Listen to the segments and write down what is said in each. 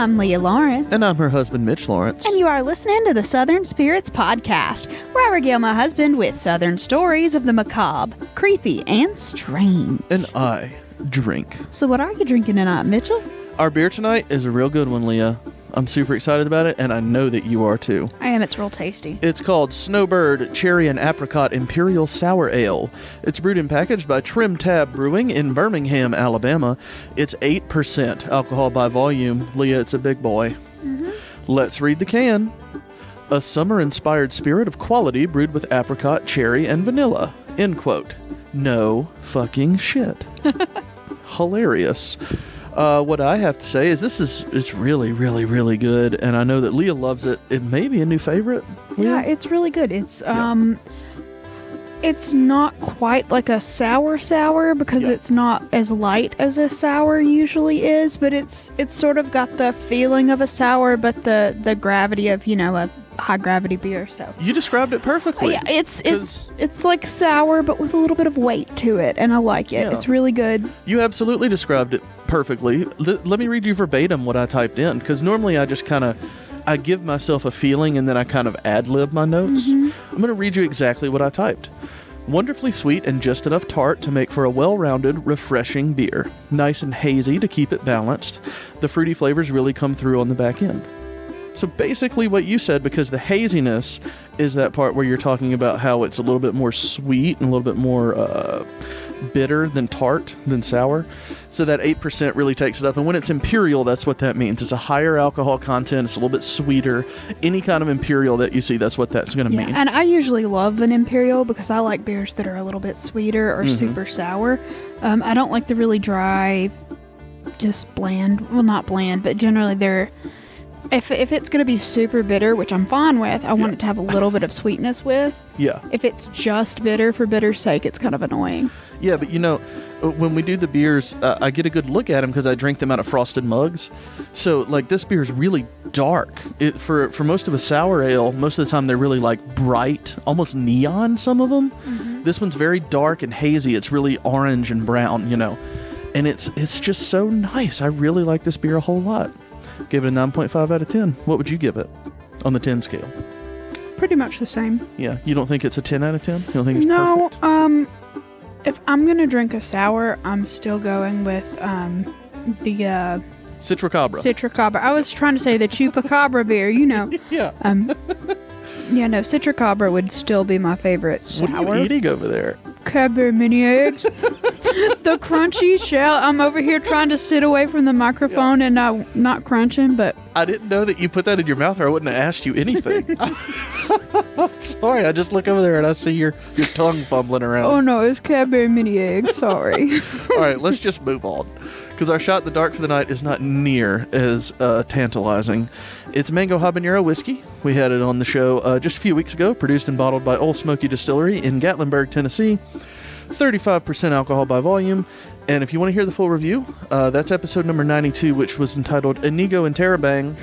I'm Leah Lawrence. And I'm her husband, Mitch Lawrence. And you are listening to the Southern Spirits Podcast, where I regale my husband with Southern stories of the macabre, creepy, and strange. And I drink. So what are you drinking tonight, Mitchell? Our beer tonight is a real good one, Leah. I'm super excited about it, and I know that you are too. I am. It's real tasty. It's called Snowbird Cherry and Apricot Imperial Sour Ale. It's brewed and packaged by Trim Tab Brewing in Birmingham, Alabama. It's 8% alcohol by volume. Leah, it's a big boy. Mm-hmm. Let's read the can. A summer-inspired spirit of quality brewed with apricot, cherry, and vanilla. End quote. No fucking shit. Hilarious. What I have to say is it's really, really, really good, and I know that Leah loves it. It may be a new favorite. Leah? Yeah, it's really good. It's it's not quite like a sour because it's not as light as a sour usually is, but it's sort of got the feeling of a sour, but the gravity of, a high gravity beer. So you described it perfectly. Yeah, it's like sour but with a little bit of weight to it, and I like it. Yeah. It's really good. You absolutely described it perfectly. Let me read you verbatim what I typed in, because normally I just I give myself a feeling and then I kind of ad-lib my notes. Mm-hmm. I'm going to read you exactly what I typed. Wonderfully sweet and just enough tart to make for a well-rounded, refreshing beer. Nice and hazy to keep it balanced. The fruity flavors really come through on the back end. So basically what you said, because the haziness is that part where you're talking about how it's a little bit more sweet and a little bit more bitter than tart, than sour. So that 8% really takes it up. And when it's Imperial, that's what that means. It's a higher alcohol content. It's a little bit sweeter. Any kind of Imperial that you see, that's what that's going to mean. And I usually love an Imperial because I like beers that are a little bit sweeter or super sour. I don't like the really dry, just bland. Well, not bland, but generally they're... If it's going to be super bitter, which I'm fine with, I want it to have a little bit of sweetness with. Yeah. If it's just bitter for bitter's sake, it's kind of annoying. Yeah, but when we do the beers, I get a good look at them because I drink them out of frosted mugs. So, this beer is really dark. For most of a sour ale, most of the time they're really, bright, almost neon, some of them. Mm-hmm. This one's very dark and hazy. It's really orange and brown, And it's just so nice. I really like this beer a whole lot. Give it a 9.5 out of 10. What would you give it on the 10 scale? Pretty much the same. Yeah. You don't think it's a 10 out of 10? You don't think it's perfect? No. If I'm going to drink a sour, I'm still going with the... Citrocabra. Citrocabra. I was trying to say the Chupacabra beer, Yeah. Yeah, no, Citrocabra would still be my favorite sour. What are you eating over there? Cadbury mini eggs. The crunchy shell. I'm over here trying to sit away from the microphone and not crunching, but... I didn't know that you put that in your mouth or I wouldn't have asked you anything. Sorry, I just look over there and I see your tongue fumbling around. Oh no, it's Cadbury mini eggs. Sorry. All right, let's just move on. Because our shot in the dark for the night is not near as tantalizing. It's Mango Habanero whiskey. We had it on the show just a few weeks ago, produced and bottled by Old Smoky Distillery in Gatlinburg, Tennessee. 35% alcohol by volume. And if you want to hear the full review, that's episode number 92, which was entitled Inigo and Terabang.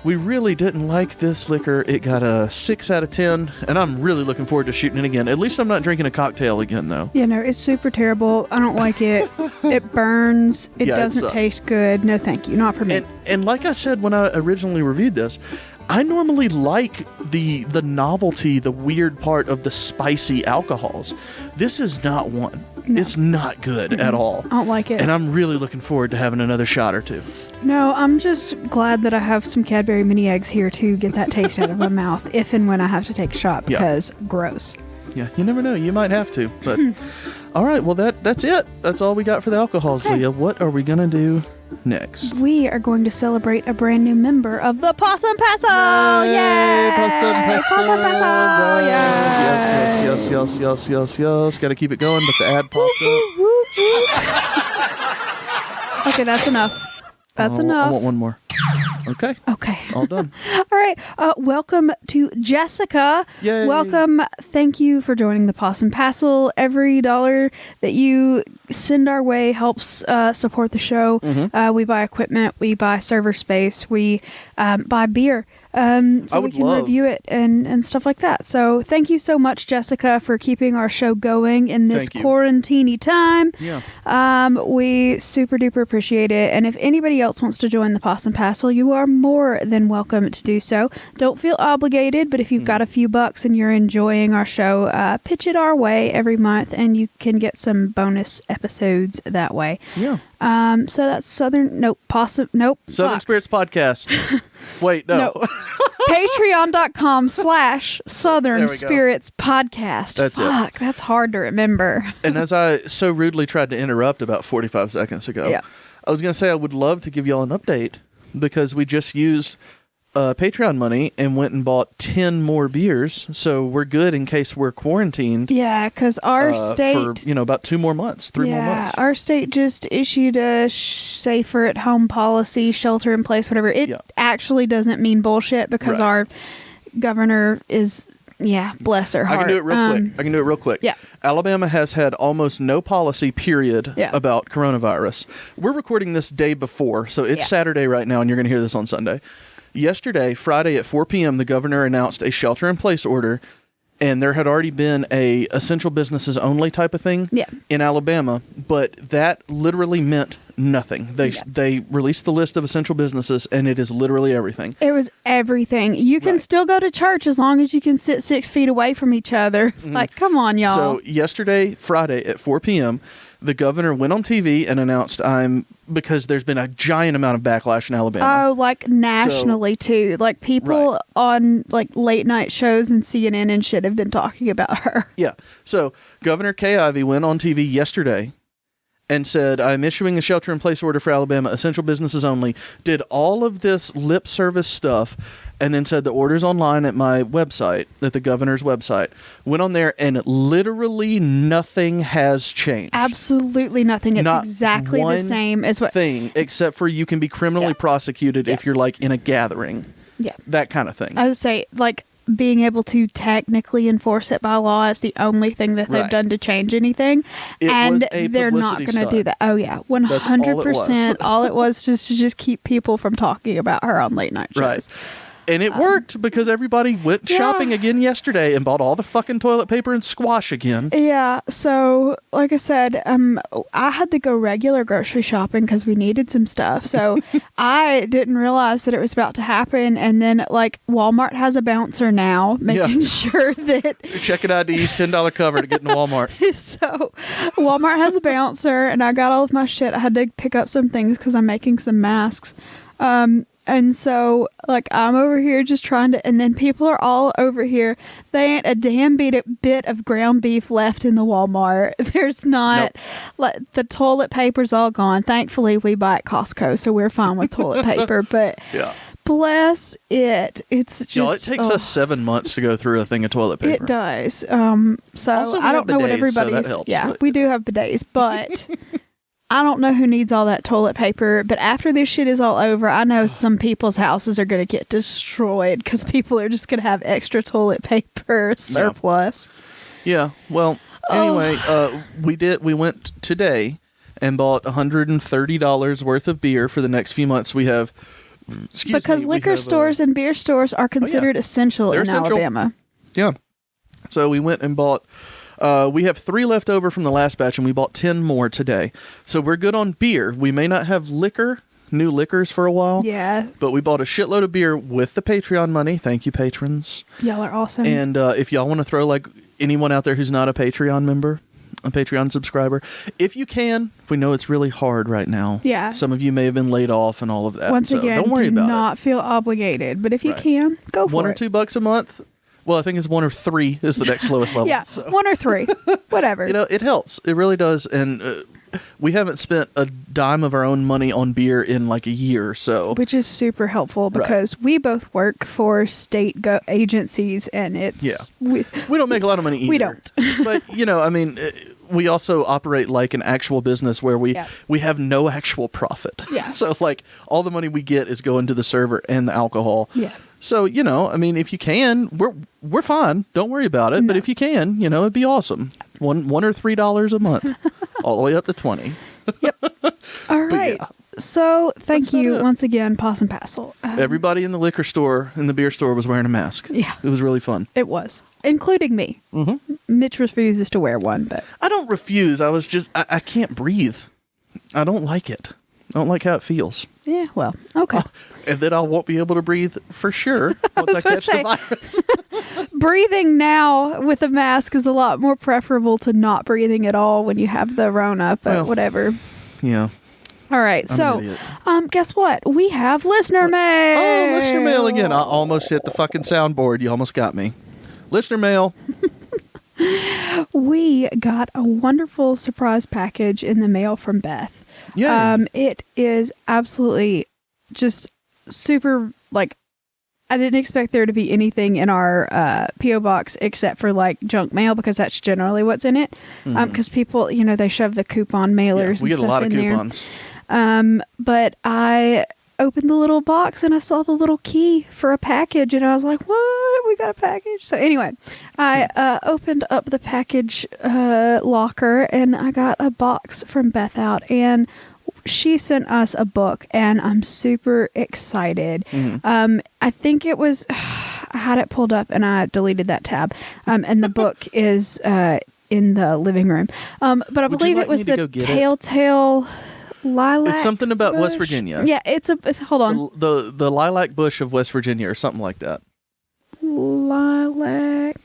We really didn't like this liquor. It got a 6 out of 10, and I'm really looking forward to shooting it again. At least I'm not drinking a cocktail again, though. Yeah, no, it's super terrible. I don't like it. It burns. It doesn't taste good. No, thank you. Not for me. And like I said when I originally reviewed this, I normally like the novelty, the weird part of the spicy alcohols. This is not one. No. It's not good at all. I don't like it. And I'm really looking forward to having another shot or two. No, I'm just glad that I have some Cadbury mini eggs here to get that taste out of my mouth if and when I have to take a shot, because gross. Yeah, you never know. You might have to. But all right, well, that's it. That's all we got for the alcohols, Leah. What are we going to do next? We are going to celebrate a brand new member of the Possum Pestle! Yay! Possum Pestle! Yes. Got to keep it going, but the ad popped up. Okay, that's enough. That's enough. I want one more. Okay. All done. All right. Welcome to Jessica. Yay. Welcome. Thank you for joining the Possum Pestle. Every dollar that you send our way helps support the show. Mm-hmm. We buy equipment. We buy server space. We buy beer. so we can review it and stuff like that. So thank you so much, Jessica, for keeping our show going in this quarantine time. Yeah. We super duper appreciate it. And if anybody else wants to join the Possum Passel, you are more than welcome to do so. Don't feel obligated, but if you've got a few bucks and you're enjoying our show, pitch it our way every month, and you can get some bonus episodes that way. Yeah. So that's Southern Spirits Podcast. Wait, no. Patreon.com/Southern Spirits Podcast. That's it. That's hard to remember. And as I so rudely tried to interrupt about 45 seconds ago, I was going to say I would love to give y'all an update because we just used Patreon money and went and bought 10 more beers, so we're good in case we're quarantined. Yeah, because our state for about 2 more months, 3 more months. Our state just issued a safer at home policy, shelter in place, whatever. It actually doesn't mean bullshit because our governor is. Yeah, bless her heart. I can do it real quick. Yeah. Alabama has had almost no policy, period, about coronavirus. We're recording this day before, so it's Saturday right now, and you're going to hear this on Sunday. Yesterday, Friday at 4 p.m., the governor announced a shelter-in-place order, and there had already been a essential businesses only type of thing in Alabama, but that literally meant nothing. They released the list of essential businesses, and it is literally everything. It was everything. You can still go to church as long as you can sit 6 feet away from each other. Like, come on, y'all. So yesterday, Friday at 4 p.m., the governor went on TV and announced because there's been a giant amount of backlash in Alabama. Oh, like nationally too. Like people on like late night shows and CNN and shit have been talking about her. Yeah. So Governor Kay Ivey went on TV yesterday and said, I'm issuing a shelter-in-place order for Alabama, essential businesses only, did all of this lip service stuff, and then said the order's online at my website, at the governor's website. Went on there, and literally nothing has changed. Absolutely nothing. It's Not exactly the same as what... thing, except for you can be criminally prosecuted if you're, like, in a gathering. Yeah. That kind of thing. I would say, like... being able to technically enforce it by law is the only thing that they've done to change anything. And they're not going to do that. Oh, yeah. 100%. All it was just to just keep people from talking about her on late night shows. Right. And it worked because everybody went shopping again yesterday and bought all the fucking toilet paper and squash again. Yeah. So, like I said, I had to go regular grocery shopping because we needed some stuff. So I didn't realize that it was about to happen. And then, like, Walmart has a bouncer now, making sure that... Your checking ID's $10 cover to get into Walmart. So Walmart has a bouncer, and I got all of my shit. I had to pick up some things because I'm making some masks. And so, like, I'm over here just trying to... And then people are all over here. They ain't a damn bit of ground beef left in the Walmart. There's not... Nope. Like, the toilet paper's all gone. Thankfully, we buy at Costco, so we're fine with toilet paper. But bless it. It's just... Y'all, it takes us 7 months to go through a thing of toilet paper. It does. So, also, I don't know what everybody's... So that helps. Yeah, we do have bidets, but... I don't know who needs all that toilet paper, but after this shit is all over, I know some people's houses are going to get destroyed because people are just going to have extra toilet paper surplus. Yeah. Well, anyway, we went today and bought $130 worth of beer for the next few months. We have, because liquor stores and beer stores are considered essential in Alabama. Yeah. So we went and bought... we have 3 left over from the last batch, and we bought 10 more today. So we're good on beer. We may not have new liquors for a while. Yeah. But we bought a shitload of beer with the Patreon money. Thank you, patrons. Y'all are awesome. And if y'all want to throw, like, anyone out there who's not a Patreon member, a Patreon subscriber, if you can, we know it's really hard right now. Yeah. Some of you may have been laid off and all of that. Once again, don't worry about not feel obligated. But if you can, go for it. $1 or $2 a month. Well, I think it's 1 or 3 is the next lowest level. Yeah, so. 1 or 3, whatever. It helps. It really does. And we haven't spent a dime of our own money on beer in like a year, so which is super helpful because we both work for state agencies, and it's we don't make a lot of money either. We don't, but I mean. We also operate like an actual business where we have no actual profit. Yeah. So like all the money we get is going to the server and the alcohol. Yeah. So, I mean, if you can, we're fine. Don't worry about it. No. But if you can, it'd be awesome. $1 or $3 a month, all the way up to 20. Yep. All right. So thank you once again, Possum Passel. Everybody in the liquor store, in the beer store, was wearing a mask. Yeah. It was really fun. It was. Including me. Mm-hmm. Mitch refuses to wear one, but... I don't refuse. I can't breathe. I don't like it. I don't like how it feels. Yeah, well, okay. And then I won't be able to breathe for sure once I catch the virus. Breathing now with a mask is a lot more preferable to not breathing at all when you have the Rona, but whatever. Yeah. All right, guess what? We have listener mail. Oh, listener mail again. I almost hit the fucking soundboard. You almost got me. Listener mail. We got a wonderful surprise package in the mail from Beth. Yeah. It is absolutely just super, like, I didn't expect there to be anything in our P.O. box except for, like, junk mail, because that's generally what's in it. Because people, they shove the coupon mailers we and get a lot of in coupons. But I opened the little box and I saw the little key for a package, and I was like, what? We got a package? So anyway, I opened up the package locker, and I got a box from Beth out, and she sent us a book, and I'm super excited. I think it was, I had it pulled up and I deleted that tab, and the book is in the living room. But I believe it was the Telltale Lilac. It's something about bush. West Virginia. Yeah, it's hold on. The lilac bush of West Virginia, or something like that. Lilac.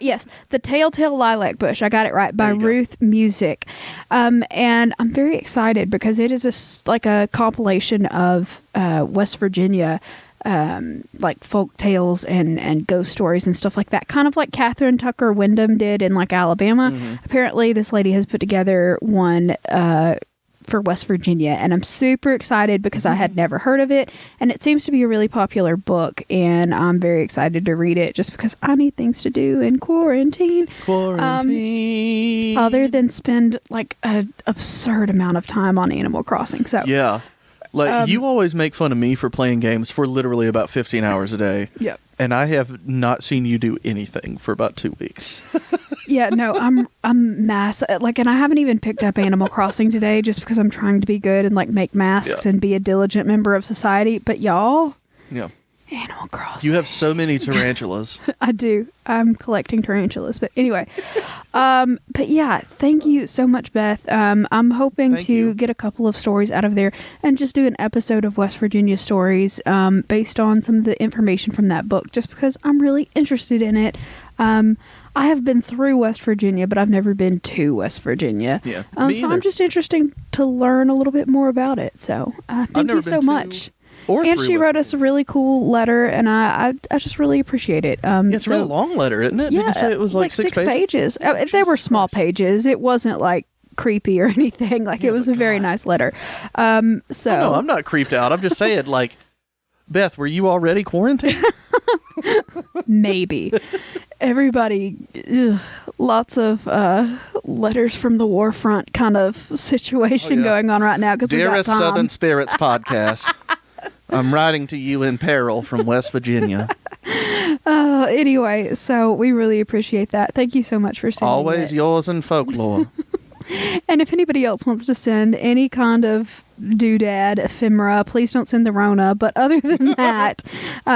Yes, the Telltale Lilac Bush. I got it right, by Ruth Music. And I'm very excited because it is like a compilation of West Virginia like folk tales and ghost stories and stuff like that, kind of like Catherine Tucker Wyndham did in like Alabama. Apparently this lady has put together one for West Virginia, and I'm super excited because I had never heard of it, and it seems to be a really popular book, and I'm very excited to read it just because I need things to do in quarantine. Other than spend like an absurd amount of time on Animal Crossing. So yeah, like you always make fun of me for playing games for literally about 15 hours a day. Yep. And I have not seen you do anything for about 2 weeks. Yeah, no, I'm massive. Like, and I haven't even picked up Animal Crossing today just because I'm trying to be good and like make masks and be a diligent member of society. But y'all, Animal Crossing. You have so many tarantulas. I do. I'm collecting tarantulas. But anyway, but yeah, thank you so much, Beth. I'm hoping to get a couple of stories out of there and just do an episode of West Virginia stories based on some of the information from that book, just because I'm really interested in it. I have been through West Virginia, but I've never been to West Virginia. Yeah, so I'm just interested to learn a little bit more about it. So thank you so much. And she wrote us a really cool letter, and I just really appreciate it. It's a really long letter, isn't it? Yeah, did you say it was like 6 pages? They were small pages. It wasn't like creepy or anything. Like, it was a very nice letter. No, I'm not creeped out. I'm just saying, like, Beth, were you already quarantined? Maybe. Everybody, lots of letters from the war front kind of situation going on right now. Dearest Southern Spirits podcast, I'm writing to you in peril from West Virginia. Anyway, so we really appreciate that. Thank you so much for sending Always it. yours in folklore. And if anybody else wants to send any kind of doodad, ephemera, please don't send the Rona. But other than that,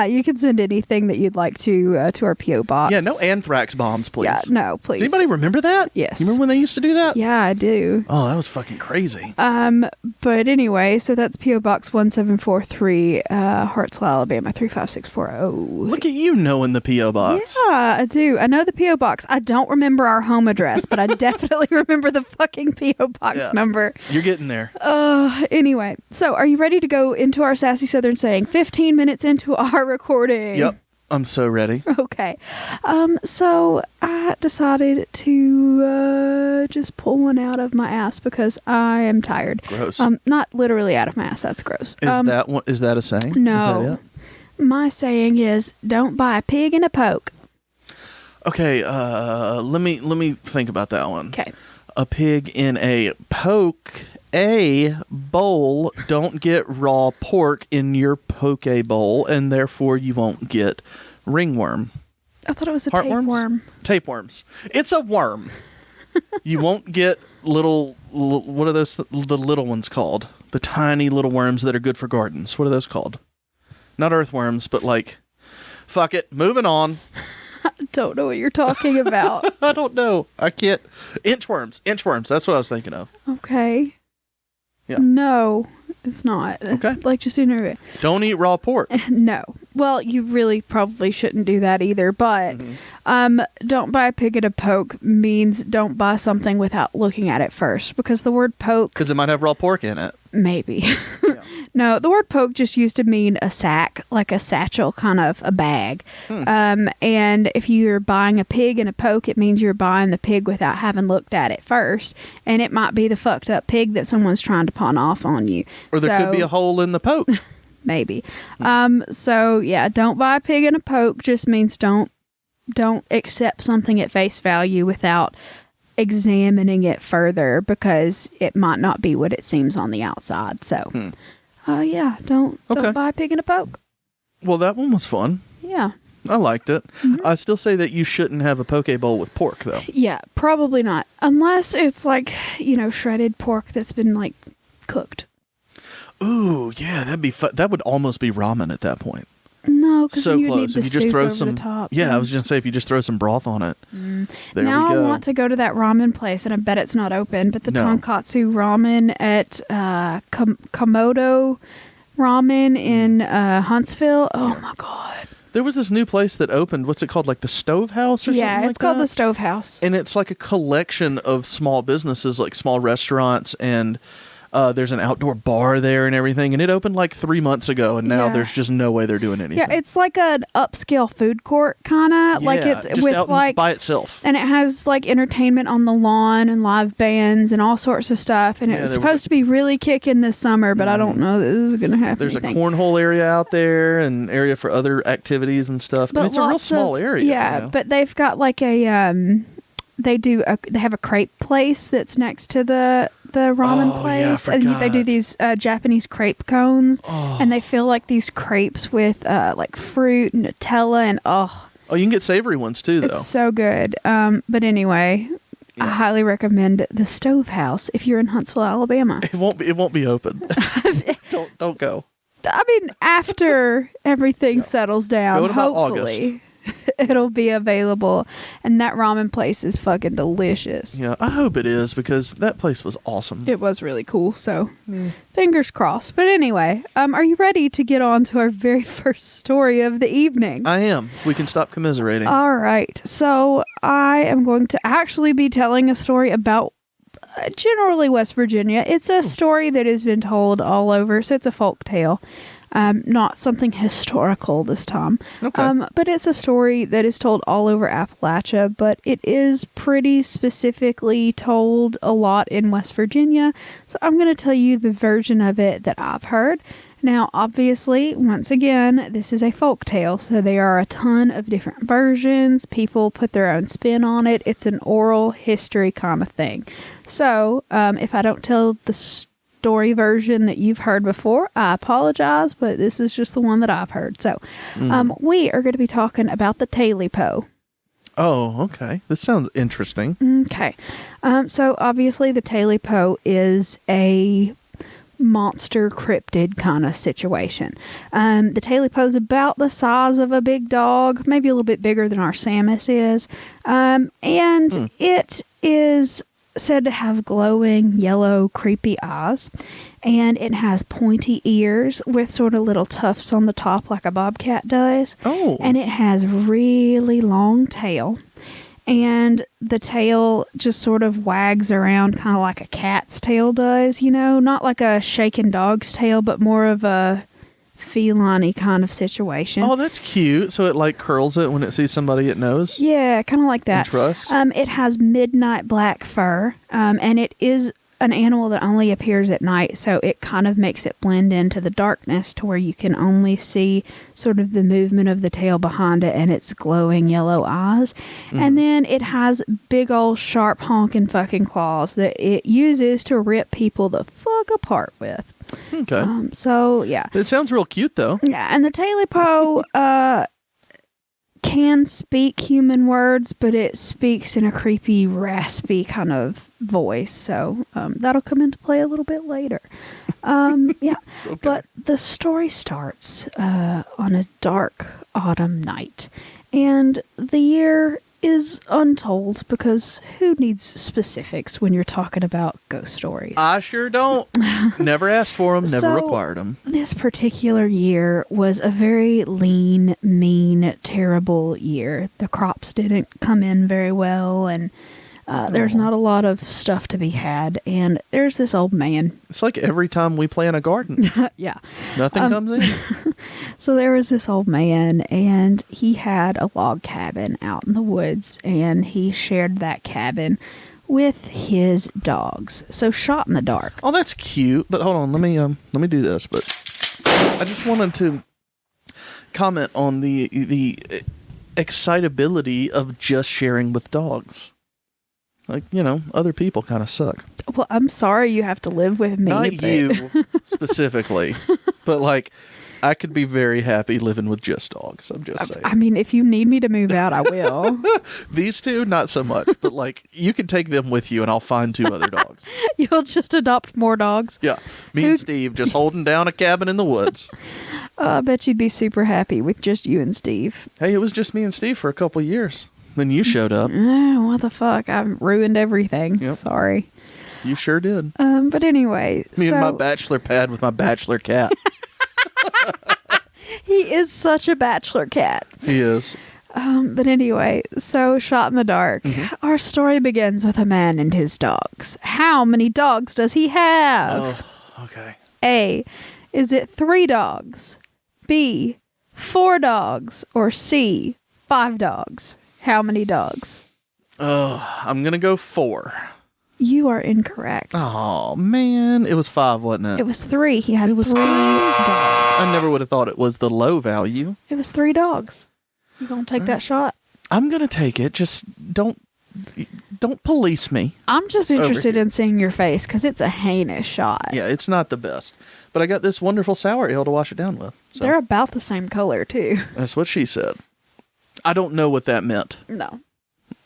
you can send anything that you'd like to our P.O. box. Yeah, no anthrax bombs, please. Yeah, no, please. Does anybody remember that? Yes. You remember when they used to do that? Yeah, I do. Oh, that was fucking crazy. But anyway, so that's P.O. Box 1743, Hartselle, Alabama 35640. Look at you knowing the P.O. box. Yeah, I do. I know the P.O. box. I don't remember our home address, but I definitely remember the fucking P.O. box number. You're getting there. Anyway, so are you ready to go into our Sassy Southern saying 15 minutes into our recording? Yep. I'm so ready. Okay. So I decided to just pull one out of my ass because I am tired. Gross. Not literally out of my ass. That's gross. Is that a saying? No. Is that it? My saying is, don't buy a pig in a poke. Okay. Let me think about that one. Okay. A pig in a poke a bowl. Don't get raw pork in your poke bowl, and therefore you won't get ringworm. I thought it was a tapeworm. Tapeworms. It's a worm. You won't get little. What are those? The little ones called? The tiny little worms that are good for gardens. What are those called? Not earthworms, but like, fuck it. Moving on. I don't know what you're talking about. I don't know. I can't. Inchworms. That's what I was thinking of. Okay. Yeah. No, it's not. Okay. Like, just ignore it. Don't eat raw pork. No. Well, you really probably shouldn't do that either, but don't buy a pig at a poke means don't buy something without looking at it first, because the word poke... Because it might have raw pork in it. Maybe. Yeah. No, the word poke just used to mean a sack, like a satchel, kind of a bag. And if you're buying a pig in a poke, it means you're buying the pig without having looked at it first. And it might be the fucked up pig that someone's trying to pawn off on you. Or there could be a hole in the poke. Maybe. So yeah, don't buy a pig in a poke just means don't accept something at face value without examining it further, because it might not be what it seems on the outside. So yeah, don't buy a pig in a poke. Well, that one was fun. Yeah. I liked it. I still say that you shouldn't have a poke bowl with pork, though. Yeah, probably not. Unless it's like, shredded pork that's been like cooked. Ooh, yeah, that'd be fun. That would almost be ramen at that point. No, because so you close. Need the if you just throw some, top. I was just gonna say if you just throw some broth on it. There now we go. I want to go to that ramen place, and I bet it's not open. But the tonkatsu ramen at Komodo Ramen in Huntsville. Oh my god! There was this new place that opened. What's it called? Like the Stove House or something like that? Yeah, it's called the Stove House, and it's like a collection of small businesses, like small restaurants, and there's an outdoor bar there and everything, and it opened like 3 months ago, and now there's just no way they're doing anything. Yeah, it's like an upscale food court kind of, like it's just with out like by itself, and it has like entertainment on the lawn and live bands and all sorts of stuff. And it was supposed to be really kicking this summer, but I don't know that this is going to happen. There's a cornhole area out there, and area for other activities and stuff. But it's a real small area. Yeah, but they've got like a they have a crepe place that's next to the ramen place, and they do these Japanese crepe cones, and they fill like these crepes with like fruit and Nutella, and you can get savory ones too, though. It's so good. But anyway, I highly recommend the Stove House if you're in Huntsville, Alabama. It won't be open. don't go. I mean, after everything settles down, go to hopefully. August. It'll be available, and that ramen place is fucking delicious. Yeah, I hope it is, because that place was awesome. It was really cool, so fingers crossed. But anyway, are you ready to get on to our very first story of the evening? I am. We can stop commiserating. All right, so I am going to actually be telling a story about generally West Virginia. It's a story that has been told all over, so it's a folk tale. Not something historical this time. Okay. But it's a story that is told all over Appalachia, but it is pretty specifically told a lot in West Virginia. So I'm going to tell you the version of it that I've heard. Now, obviously, once again, this is a folk tale, so there are a ton of different versions. People put their own spin on it. It's an oral history kind of thing. So, if I don't tell the story version that you've heard before, I apologize, but this is just the one that I've heard. So, we are going to be talking about the Tailipo. Oh, okay. This sounds interesting. Okay. So, obviously, the Tailipo is a monster cryptid kind of situation. The Tailipo is about the size of a big dog, maybe a little bit bigger than our Samus is. And it is said to have glowing yellow creepy eyes, and it has pointy ears with sort of little tufts on the top like a bobcat does. And it has really long tail, and the tail just sort of wags around kind of like a cat's tail does, not like a shaken dog's tail, but more of a feline-y kind of situation. Oh, that's cute. So it like curls it when it sees somebody it knows? Yeah, kind of like that. And trusts? It has midnight black fur, and it is an animal that only appears at night, so it kind of makes it blend into the darkness to where you can only see sort of the movement of the tail behind it and its glowing yellow eyes. And then it has big old sharp honking fucking claws that it uses to rip people the fuck apart with. Okay. So, yeah. It sounds real cute, though. Yeah, and the Tailipo can speak human words, but it speaks in a creepy, raspy kind of voice. So that'll come into play a little bit later. Yeah. Okay. But the story starts on a dark autumn night. And the year is untold because who needs specifics when you're talking about ghost stories? I sure don't. Never asked for them, never required them. This particular year was a very lean, mean, terrible year. The crops didn't come in very well, and there's not a lot of stuff to be had. And there's this old man. It's like every time we plant a garden. Yeah. Nothing comes in. So there was this old man, and he had a log cabin out in the woods, and he shared that cabin with his dogs. So shot in the dark. Oh, that's cute. But hold on, let me do this. But I just wanted to comment on the excitability of just sharing with dogs. Like, other people kind of suck. Well, I'm sorry you have to live with me. Not you specifically, but like, I could be very happy living with just dogs. I'm just saying. I mean, if you need me to move out, I will. These two, not so much. But like, you can take them with you and I'll find 2 other dogs. You'll just adopt more dogs? Yeah. Me and Steve just holding down a cabin in the woods. I bet you'd be super happy with just you and Steve. Hey, it was just me and Steve for a couple of years. Then you showed up. What the fuck? I ruined everything. Yep. Sorry. You sure did. But anyway. Me and my bachelor pad with my Bachelor Cat. He is such a Bachelor Cat. He is. But anyway, so shot in the dark. Mm-hmm. Our story begins with a man and his dogs. How many dogs does he have? Oh, okay. A, is it 3 dogs? B, 4 dogs? Or C, 5 dogs? How many dogs? I'm going to go 4. You are incorrect. Oh, man. It was 5, wasn't it? It was 3. He had 3 dogs. I never would have thought it was the low value. It was 3 dogs. You going to take that shot? I'm going to take it. Just don't police me. I'm just interested in seeing your face because it's a heinous shot. Yeah, it's not the best. But I got this wonderful sour ale to wash it down with. So. They're about the same color, too. That's what she said. I don't know what that meant. No.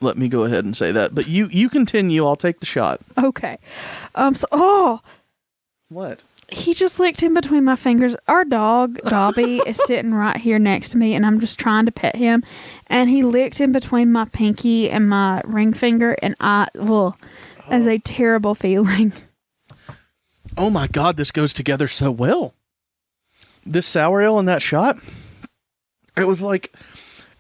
Let me go ahead and say that. But you continue. I'll take the shot. Okay. What? He just licked in between my fingers. Our dog, Dobby, is sitting right here next to me, and I'm just trying to pet him. And he licked in between my pinky and my ring finger, and as a terrible feeling. Oh my God, this goes together so well. This sour ale and that shot, it was like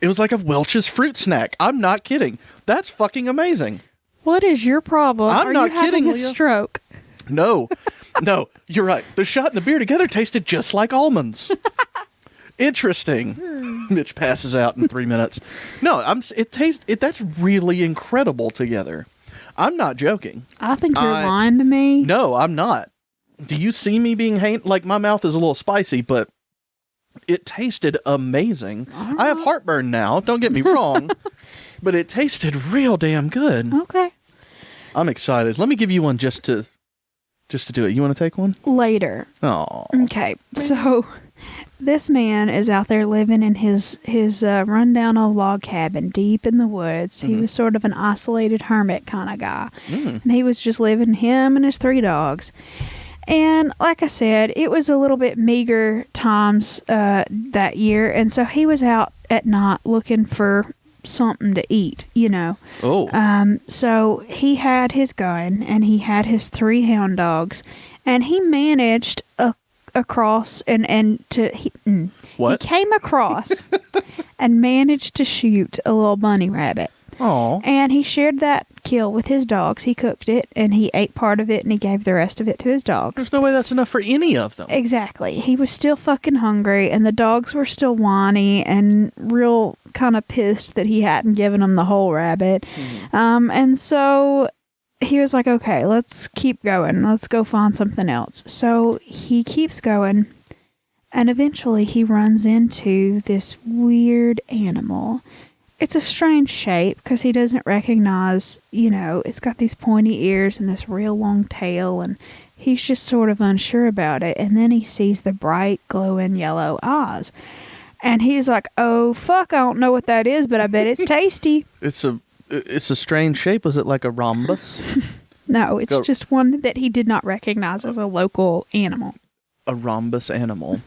a Welch's fruit snack. I'm not kidding. That's fucking amazing. What is your problem? I'm not kidding, Are you having a stroke? No, you're right. The shot and the beer together tasted just like almonds. Interesting. Mitch passes out in 3 minutes. No, that's really incredible together. I'm not joking. I think you're lying to me. No, I'm not. Do you see me being like my mouth is a little spicy, but it tasted amazing. I have heartburn now, don't get me wrong, but it tasted real damn good. Okay. I'm excited. Let me give you one just to do it. You want to take one? Later. Oh. Okay. So this man is out there living in his rundown old log cabin deep in the woods. Mm-hmm. He was sort of an isolated hermit kind of guy. Mm. And he was just living, him and his 3 dogs. And like I said, it was a little bit meager times that year. And so he was out at night looking for something to eat, Oh. So he had his gun and he had his 3 hound dogs, and he managed across he came across and managed to shoot a little bunny rabbit. Oh. And he shared that kill with his dogs. He cooked it and he ate part of it and he gave the rest of it to his dogs. There's no way that's enough for any of them. Exactly. He was still fucking hungry and the dogs were still whiny and real kind of pissed that he hadn't given them the whole rabbit. Mm-hmm. And so he was like, okay, let's keep going. Let's go find something else. So he keeps going and eventually he runs into this weird animal. It's a strange shape because he doesn't recognize, it's got these pointy ears and this real long tail, and he's just sort of unsure about it. And then he sees the bright, glowing yellow eyes. And he's like, oh, fuck, I don't know what that is, but I bet it's tasty. It's a strange shape. Was it like a rhombus? No, it's just one that he did not recognize as a local animal. A rhombus animal.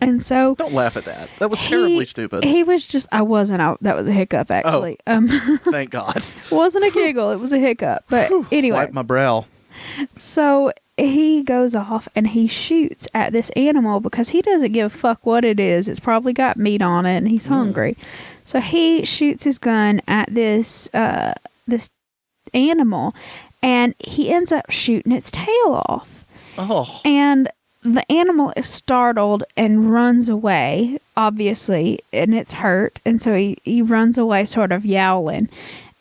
And so... Don't laugh at that. That was terribly stupid. He was just... I wasn't. That was a hiccup, actually. Oh, thank God. It wasn't a giggle. It was a hiccup. But anyway. Wipe my brow. So he goes off and he shoots at this animal because he doesn't give a fuck what it is. It's probably got meat on it and he's hungry. So he shoots his gun at this animal and he ends up shooting its tail off. Oh. And the animal is startled and runs away, obviously, and it's hurt. And so he runs away sort of yowling.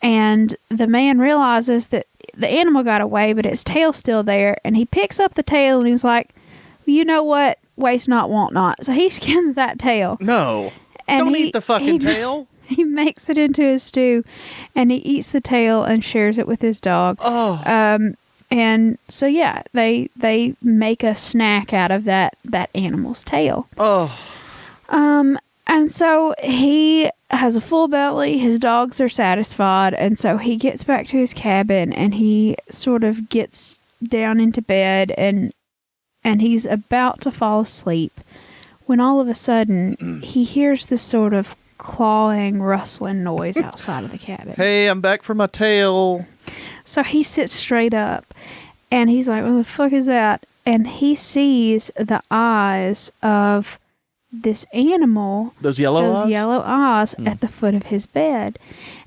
And the man realizes that the animal got away, but its tail's still there. And he picks up the tail and he's like, you know what? Waste not, want not. So he skins that tail. No. And Don't eat the fucking tail. He makes it into his stew and he eats the tail and shares it with his dog. Oh. And so, yeah, they make a snack out of that animal's tail. Oh. And so he has a full belly. His dogs are satisfied. And so he gets back to his cabin and he sort of gets down into bed and he's about to fall asleep when all of a sudden he hears this sort of clawing, rustling noise outside of the cabin. Hey, I'm back for my tail. So he sits straight up and he's like, what the fuck is that? And he sees the eyes of this animal. Those yellow eyes at the foot of his bed.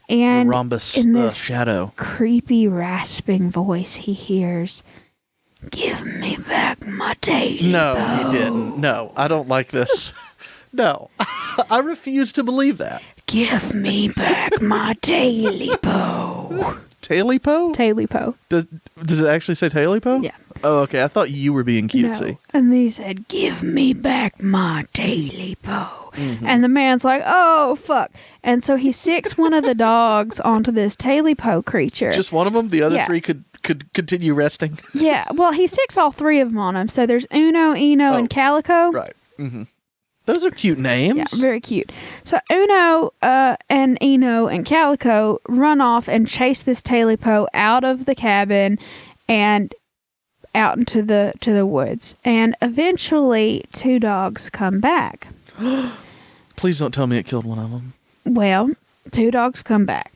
And the rhombus in this shadow. Creepy, rasping voice, he hears, give me back my tail. No, he didn't. No, I don't like this. No, I refuse to believe that. Give me back my taily-po. Taily-po? Taily-po. Does it actually say taily-po? Yeah. Oh, okay. I thought you were being cutesy. No. And he said, give me back my taily-po. Mm-hmm. And the man's like, oh, fuck. And so he sicks one of the dogs onto this taily-po creature. Just one of them? The other three could continue resting? Yeah. Well, he sicks all three of them on him. So there's Uno, Eno, and Calico. Right. Mm-hmm. Those are cute names. Yeah, very cute. So Uno and Eno and Calico run off and chase this taily-po out of the cabin and out into the woods. And eventually, two dogs come back. Please don't tell me it killed one of them. Well, two dogs come back.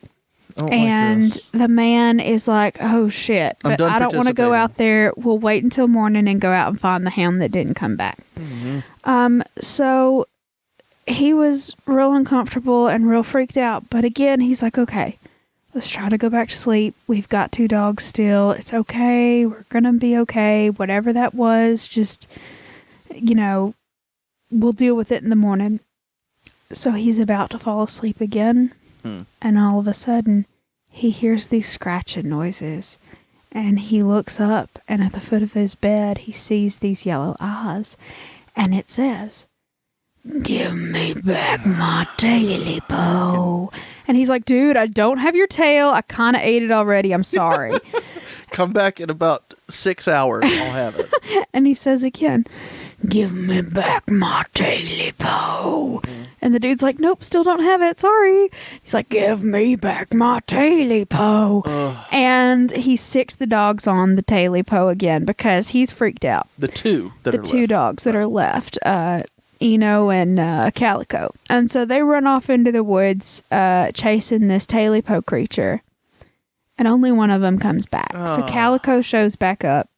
And the man is like, oh, shit. But I don't want to go out there. We'll wait until morning and go out and find the hound that didn't come back. Mm-hmm. So he was real uncomfortable and real freaked out. But again, he's like, okay, let's try to go back to sleep. We've got two dogs still. It's okay. We're going to be okay. Whatever that was, just, we'll deal with it in the morning. So he's about to fall asleep again. And all of a sudden, he hears these scratching noises. And he looks up, and at the foot of his bed, he sees these yellow eyes. And it says, give me back my taily-po. And he's like, dude, I don't have your tail. I kind of ate it already. I'm sorry. Come back in about 6 hours. I'll have it. And he says again, give me back my taily-po. And the dude's like, nope, still don't have it. Sorry. He's like, give me back my taily-po. And he sicks the dogs on the taily-po again because he's freaked out. The two dogs that are left, Eno and Calico. And so they run off into the woods chasing this taily-po creature. And only one of them comes back. So Calico shows back up.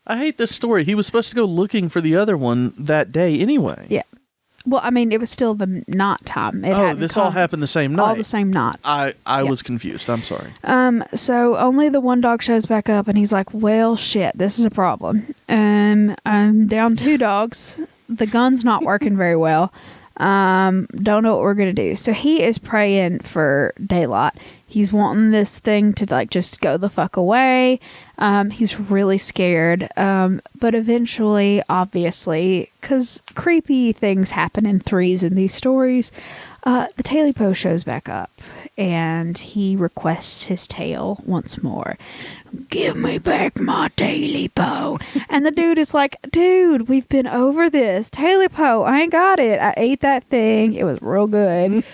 I hate this story. He was supposed to go looking for the other one that day anyway. Yeah. Well, I mean, it was still the night time. This all happened the same night. All the same night. I was confused. I'm sorry. So only the one dog shows back up, and he's like, well, shit, this is a problem. I'm down two dogs. The gun's not working very well. Don't know what we're going to do. So he is praying for daylight. He's wanting this thing to just go the fuck away. He's really scared. But eventually, obviously, because creepy things happen in threes in these stories, the taily-po shows back up. and he requests his tail once more. Give me back my taily-po. And the dude is like, dude, we've been over this. Taily-po, I ain't got it. I ate that thing. It was real good.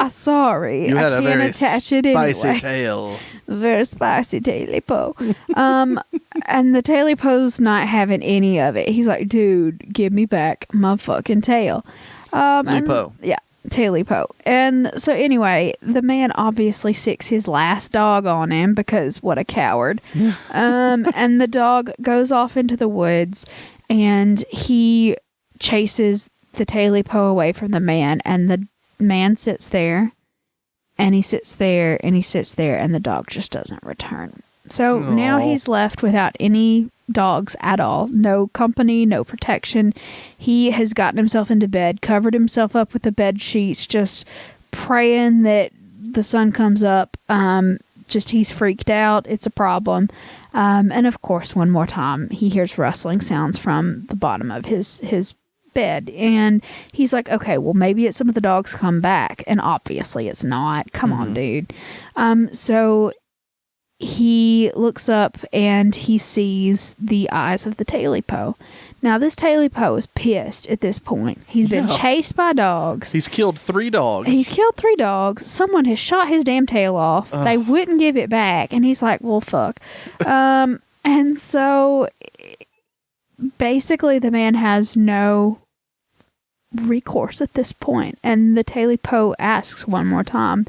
I'm sorry. You had I a can't very attach it anyway. spicy tail. Very spicy taily-po. And the taily-po's not having any of it. He's like, dude, give me back my fucking tail. Lipo. Yeah. Taily-po. And so anyway, the man obviously sicks his last dog on him because what a coward. And the dog goes off into the woods and he chases the taily-po away from the man, and the man sits there and he sits there and he sits there, and the dog just doesn't return. So now he's left without any dogs at all. No company, no protection. He has gotten himself into bed, covered himself up with the bed sheets, just praying that the sun comes up. Just he's freaked out. It's a problem. And of course, one more time, he hears rustling sounds from the bottom of his bed. And he's like, okay, well, maybe it's some of the dogs come back. And obviously it's not. Come on, dude. So he looks up and he sees the eyes of the taily-po. Now, this taily-po is pissed at this point. He's been chased by dogs. He's killed 3 dogs. He's killed 3 dogs. Someone has shot his damn tail off. They wouldn't give it back. And he's like, well, fuck. And so basically the man has no recourse at this point. And the taily-po asks one more time,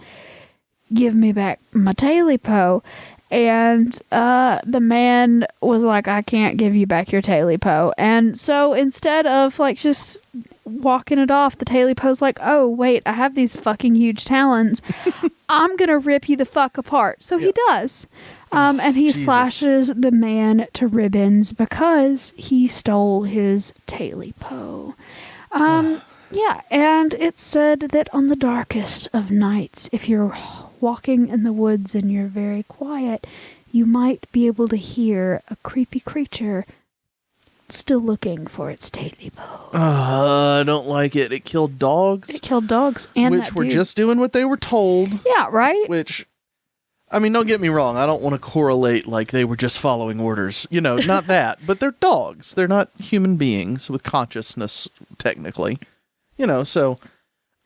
give me back my taily-po. And the man was like, I can't give you back your taily-po. And so instead of like just walking it off, the taily-po's like, oh, wait, I have these fucking huge talons. I'm going to rip you the fuck apart. So he does. And he slashes the man to ribbons because he stole his taily-po. Yeah, and it's said that on the darkest of nights, if you're walking in the woods and you're very quiet, you might be able to hear a creepy creature still looking for its taily-po. I don't like it. It killed dogs. It killed dogs and which were just doing what they were told. Yeah, right? Which, I mean, don't get me wrong. I don't want to correlate like they were just following orders. You know, not that. But they're dogs. They're not human beings with consciousness, technically. You know, so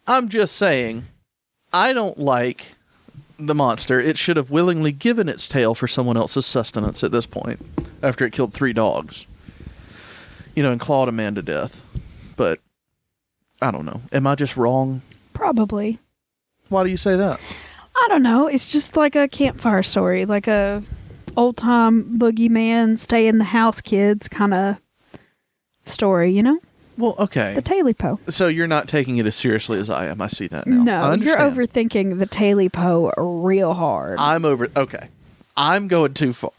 I'm just saying, I don't like the monster. It should have willingly given its tail for someone else's sustenance at this point, after it killed 3 dogs. You know, and clawed a man to death. But, I don't know. Am I just wrong? Probably. Why do you say that? I don't know. It's just like a campfire story, like a old-time boogeyman, stay in the house kids kind of story, you know? Well, okay. The taily-po. So you're not taking it as seriously as I am. I see that now. No, you're overthinking the taily-po real hard. Okay. I'm going too far.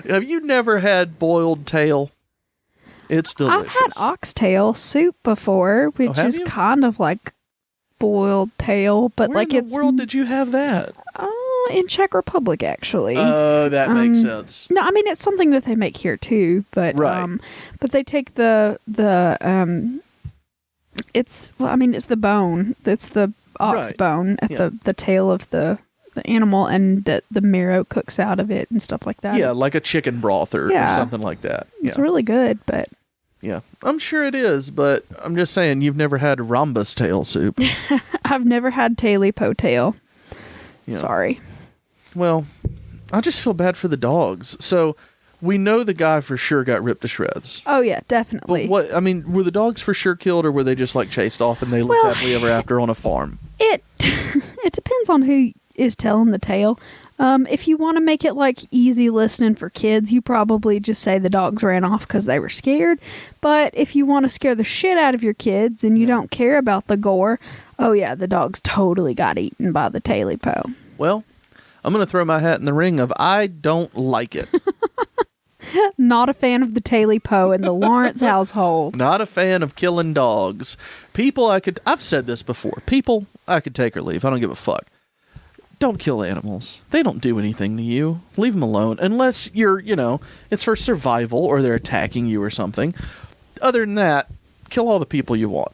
Have you never had boiled tail? It's delicious. I've had oxtail soup before, which is kind of like boiled tail, but Where in the world did you have that? In Czech Republic, actually. Oh, that makes sense. No, I mean it's something that they make here too, but but they take it's the bone. It's the ox bone at the tail of the animal, and the marrow cooks out of it and stuff like that. Yeah, like a chicken broth or something like that. It's really good, but yeah, I'm sure it is, but I'm just saying you've never had rhombus tail soup. I've never had taily-po tail. Yeah. Sorry. Well, I just feel bad for the dogs. So we know the guy for sure got ripped to shreds. Oh yeah, definitely. But were the dogs for sure killed, or were they just like chased off and they lived happily ever after on a farm? It depends on who is telling the tale. If you want to make it like easy listening for kids, you probably just say the dogs ran off because they were scared. But if you want to scare the shit out of your kids and you don't care about the gore, oh yeah, the dogs totally got eaten by the taily-po. Well, I'm going to throw my hat in the ring of I don't like it. Not a fan of the taily-po in the Lawrence household. Not a fan of killing dogs. I've said this before. People, I could take or leave. I don't give a fuck. Don't kill animals. They don't do anything to you. Leave them alone. Unless it's for survival or they're attacking you or something. Other than that, kill all the people you want.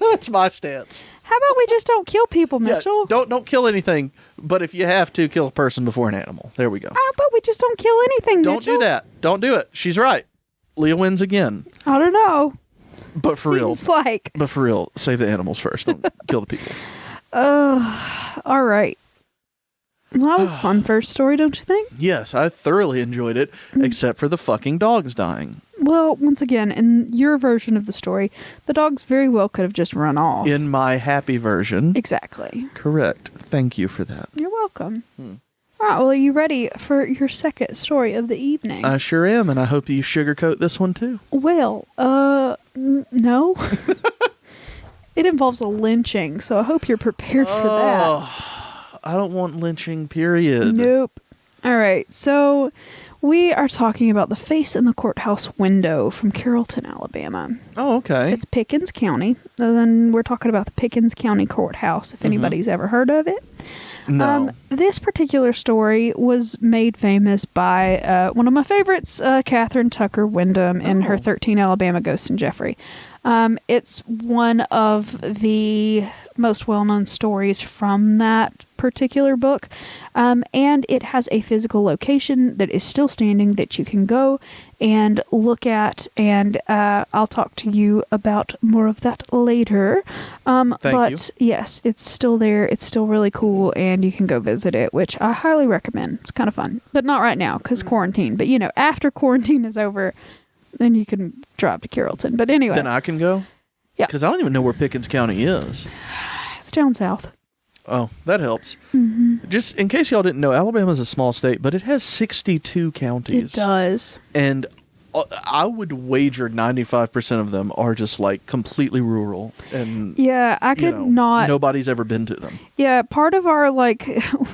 That's my stance. How about we just don't kill people, Mitchell? Yeah, don't kill anything. But if you have to, kill a person before an animal. There we go. How about we just don't kill anything, Don't Mitchell? do that. Don't do it. She's right. Leah wins again. I don't know. But for real. Seems like. But for real, save the animals first. Don't kill the people. All right. Well, that was a fun first story, don't you think? Yes, I thoroughly enjoyed it, except for the fucking dogs dying. Well, once again, in your version of the story, the dogs very well could have just run off. In my happy version. Exactly. Correct. Thank you for that. You're welcome. All right, well, are you ready for your second story of the evening? I sure am, and I hope that you sugarcoat this one too. Well, no. It involves a lynching, so I hope you're prepared for that. I don't want lynching, period. Nope. All right, so we are talking about the face in the courthouse window from Carrollton, Alabama. Oh, okay. It's Pickens County. And then we're talking about the Pickens County Courthouse, if anybody's ever heard of it. No. This particular story was made famous by one of my favorites, Catherine Tucker Wyndham, in her 13 Alabama Ghosts and Jeffrey. It's one of the most well-known stories from that particular book. And it has a physical location that is still standing that you can go and look at. And I'll talk to you about more of that later. But you. Yes, it's still there. It's still really cool. And you can go visit it, which I highly recommend. It's kind of fun. But not right now because quarantine. But, you know, after quarantine is over, then you can drive to Carrollton. But anyway. Then I can go? Yeah. Because I don't even know where Pickens County is. It's down south. Oh, that helps. Just in case y'all didn't know, Alabama's a small state, but it has 62 counties. It does. And I would wager 95% of them are just like completely rural. And yeah, I could not. Nobody's ever been to them. Yeah, part of our,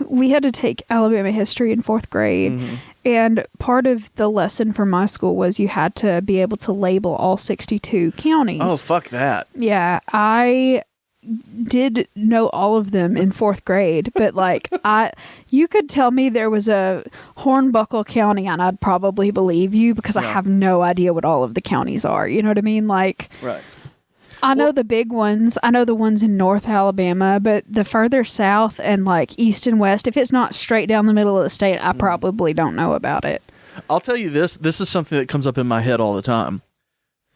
we had to take Alabama history in 4th grade. And part of the lesson from my school was you had to be able to label all 62 counties. Oh, fuck that. Yeah, I did know all of them in 4th grade, but you could tell me there was a Hornbuckle County and I'd probably believe you because I have no idea what all of the counties are. You know what I mean? Right. I know the big ones. I know the ones in North Alabama, but the further south and east and west, if it's not straight down the middle of the state, I probably don't know about it. I'll tell you this. This is something that comes up in my head all the time.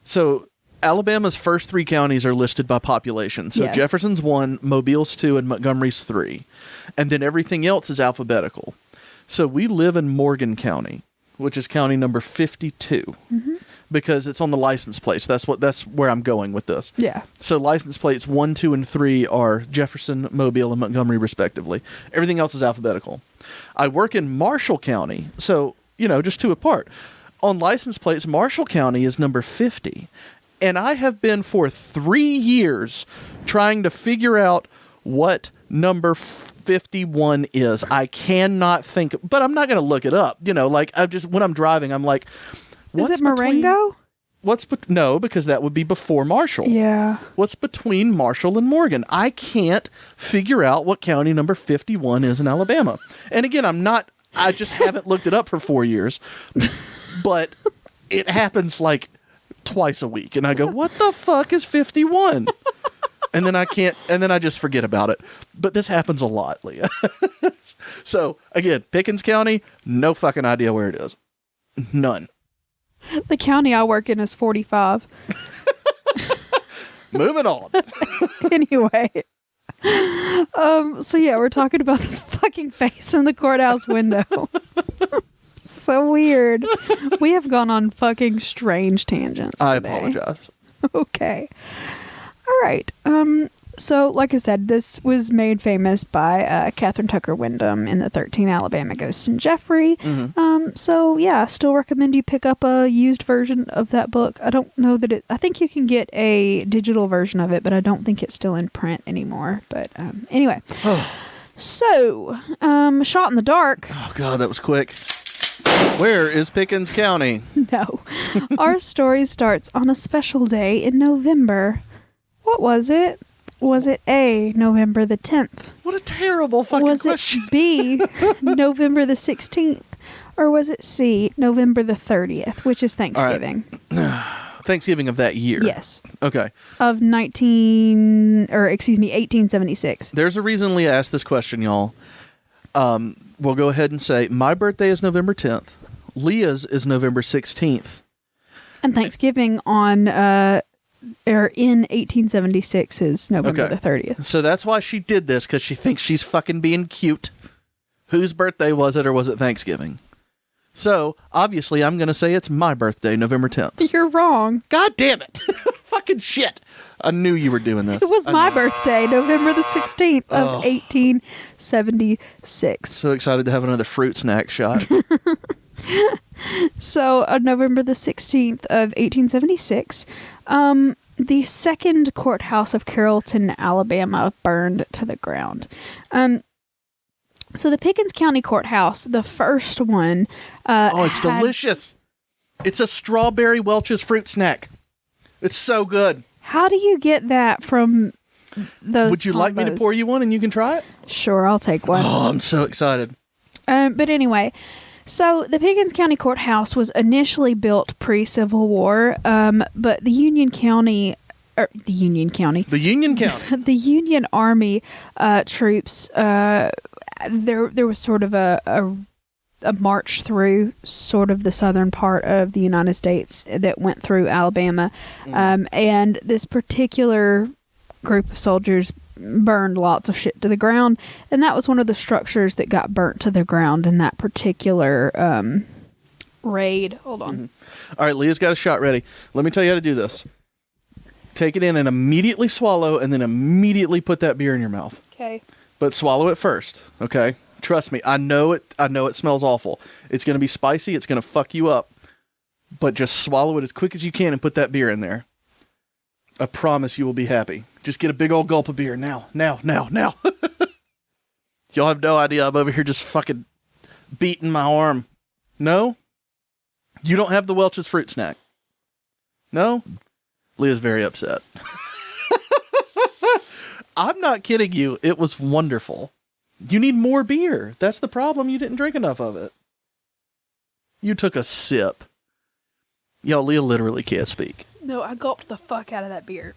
So Alabama's first 3 counties are listed by population. So Jefferson's 1, Mobile's 2, and Montgomery's 3. And then everything else is alphabetical. So we live in Morgan County, which is county number 52. Because it's on the license plates. That's where I'm going with this. Yeah. So license plates 1, 2, and 3 are Jefferson, Mobile, and Montgomery respectively. Everything else is alphabetical. I work in Marshall County, so, just 2 apart. On license plates, Marshall County is number 50. And I have been for 3 years trying to figure out what number 51 is. I cannot think, but I'm not going to look it up. When I'm driving, I'm like, is it Marengo? No, because that would be before Marshall. Yeah. What's between Marshall and Morgan? I can't figure out what county number 51 is in Alabama. And again, I just haven't looked it up for 4 years. But it happens twice a week. And I go, what the fuck is 51? And then I just forget about it. But this happens a lot, Leah. So, again, Pickens County, no fucking idea where it is. None. The county I work in is 45. Moving on. Anyway. So yeah, we're talking about the fucking face in the courthouse window. So weird. We have gone on fucking strange tangents today. I apologize. Okay. All right. So, like I said, this was made famous by Catherine Tucker Wyndham in the 13 Alabama Ghosts and Jeffrey. So, yeah, I still recommend you pick up a used version of that book. I don't know that I think you can get a digital version of it, but I don't think it's still in print anymore. But anyway. So, Shot in the Dark. Oh, God, that was quick. Where is Pickens County? No. Our story starts on a special day in November. What was it? Was it A, November the 10th? What a terrible fucking question. Was it B, November the 16th? Or was it C, November the 30th, which is Thanksgiving? Right. Thanksgiving of that year. Yes. Okay. Of 1876. There's a reason Leah asked this question, y'all. We'll go ahead and say my birthday is November 10th. Leah's is November 16th. And Thanksgiving in 1876 is November the 30th. So that's why she did this, because she thinks she's fucking being cute. Whose birthday was it, or was it Thanksgiving? So, obviously, I'm going to say it's my birthday, November 10th. You're wrong. God damn it. Fucking shit. I knew you were doing this. It was my birthday, November the 16th of 1876. So excited to have another fruit snack shot. So, on November the 16th of 1876, the second courthouse of Carrollton, Alabama, burned to the ground. So the Pickens County Courthouse, the first one... it's delicious. It's a strawberry Welch's fruit snack. It's so good. How do you get that from those Would you like me to pour you one and you can try it? Sure, I'll take one. Oh, I'm so excited. But anyway, so the Pickens County Courthouse was initially built pre-Civil War, but the Union Army troops... There was sort of a march through sort of the southern part of the United States that went through Alabama. And this particular group of soldiers burned lots of shit to the ground. And that was one of the structures that got burnt to the ground in that particular raid. Hold on. All right, Leah's got a shot ready. Let me tell you how to do this. Take it in and immediately swallow, and then immediately put that beer in your mouth. Okay. But swallow it first, okay? Trust me, I know it smells awful. It's going to be spicy, it's going to fuck you up. But just swallow it as quick as you can and put that beer in there. I promise you will be happy. Just get a big old gulp of beer now. Y'all have no idea, I'm over here just fucking beating my arm. No? You don't have the Welch's fruit snack? No? Leah's very upset. I'm not kidding you. It was wonderful. You need more beer. That's the problem. You didn't drink enough of it. You took a sip. Yo, Leah literally can't speak. No, I gulped the fuck out of that beer.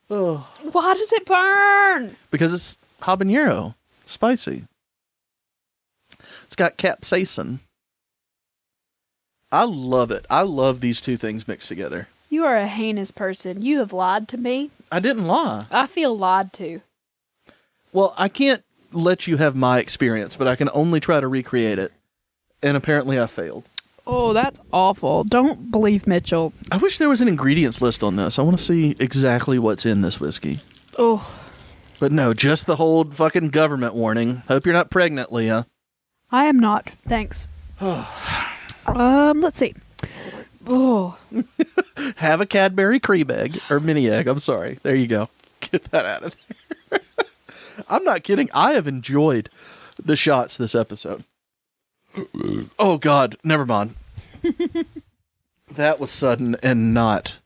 Oh. Why does it burn? Because it's habanero. It's spicy. It's got capsaicin. I love it. I love these two things mixed together. You are a heinous person. You have lied to me. I didn't lie. I feel lied to. Well, I can't let you have my experience, but I can only try to recreate it. And apparently I failed. Oh, that's awful. Don't believe Mitchell. I wish there was an ingredients list on this. I want to see exactly what's in this whiskey. Oh. But no, just the whole fucking government warning. Hope you're not pregnant, Leah. I am not. Thanks. Let's see. Oh. Have a Cadbury cream egg, or mini egg, I'm sorry. There you go. Get that out of there. I'm not kidding. I have enjoyed the shots this episode. Oh, God. Never mind. That was sudden and not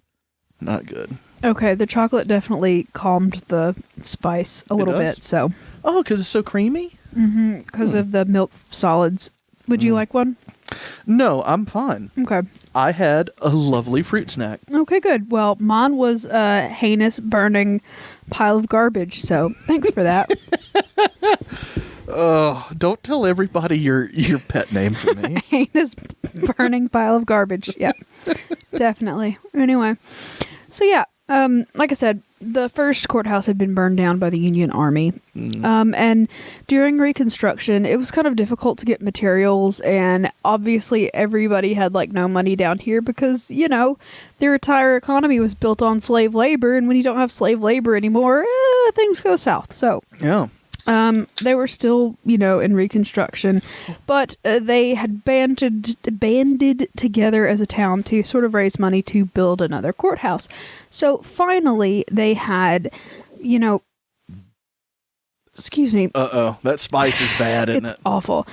good. Okay, the chocolate definitely calmed the spice a little bit, so. Oh, because it's so creamy? Mm-hmm, because of the milk solids. Would you like one? No, I'm fine. Okay. I had a lovely fruit snack. Okay, good. Well, mine was a heinous burning pile of garbage, so thanks for that. Don't tell everybody your pet name for me. Heinous burning pile of garbage. Yeah, definitely. Anyway, so yeah, like I said, the first courthouse had been burned down by the Union Army. And during Reconstruction, it was kind of difficult to get materials, and obviously everybody had like no money down here because, you know, their entire economy was built on slave labor, and when you don't have slave labor anymore, things go south. So yeah. They were still, you know, in Reconstruction, but they had banded together as a town to sort of raise money to build another courthouse. So finally, they had, you know, excuse me. That spice is bad, isn't it? It's awful.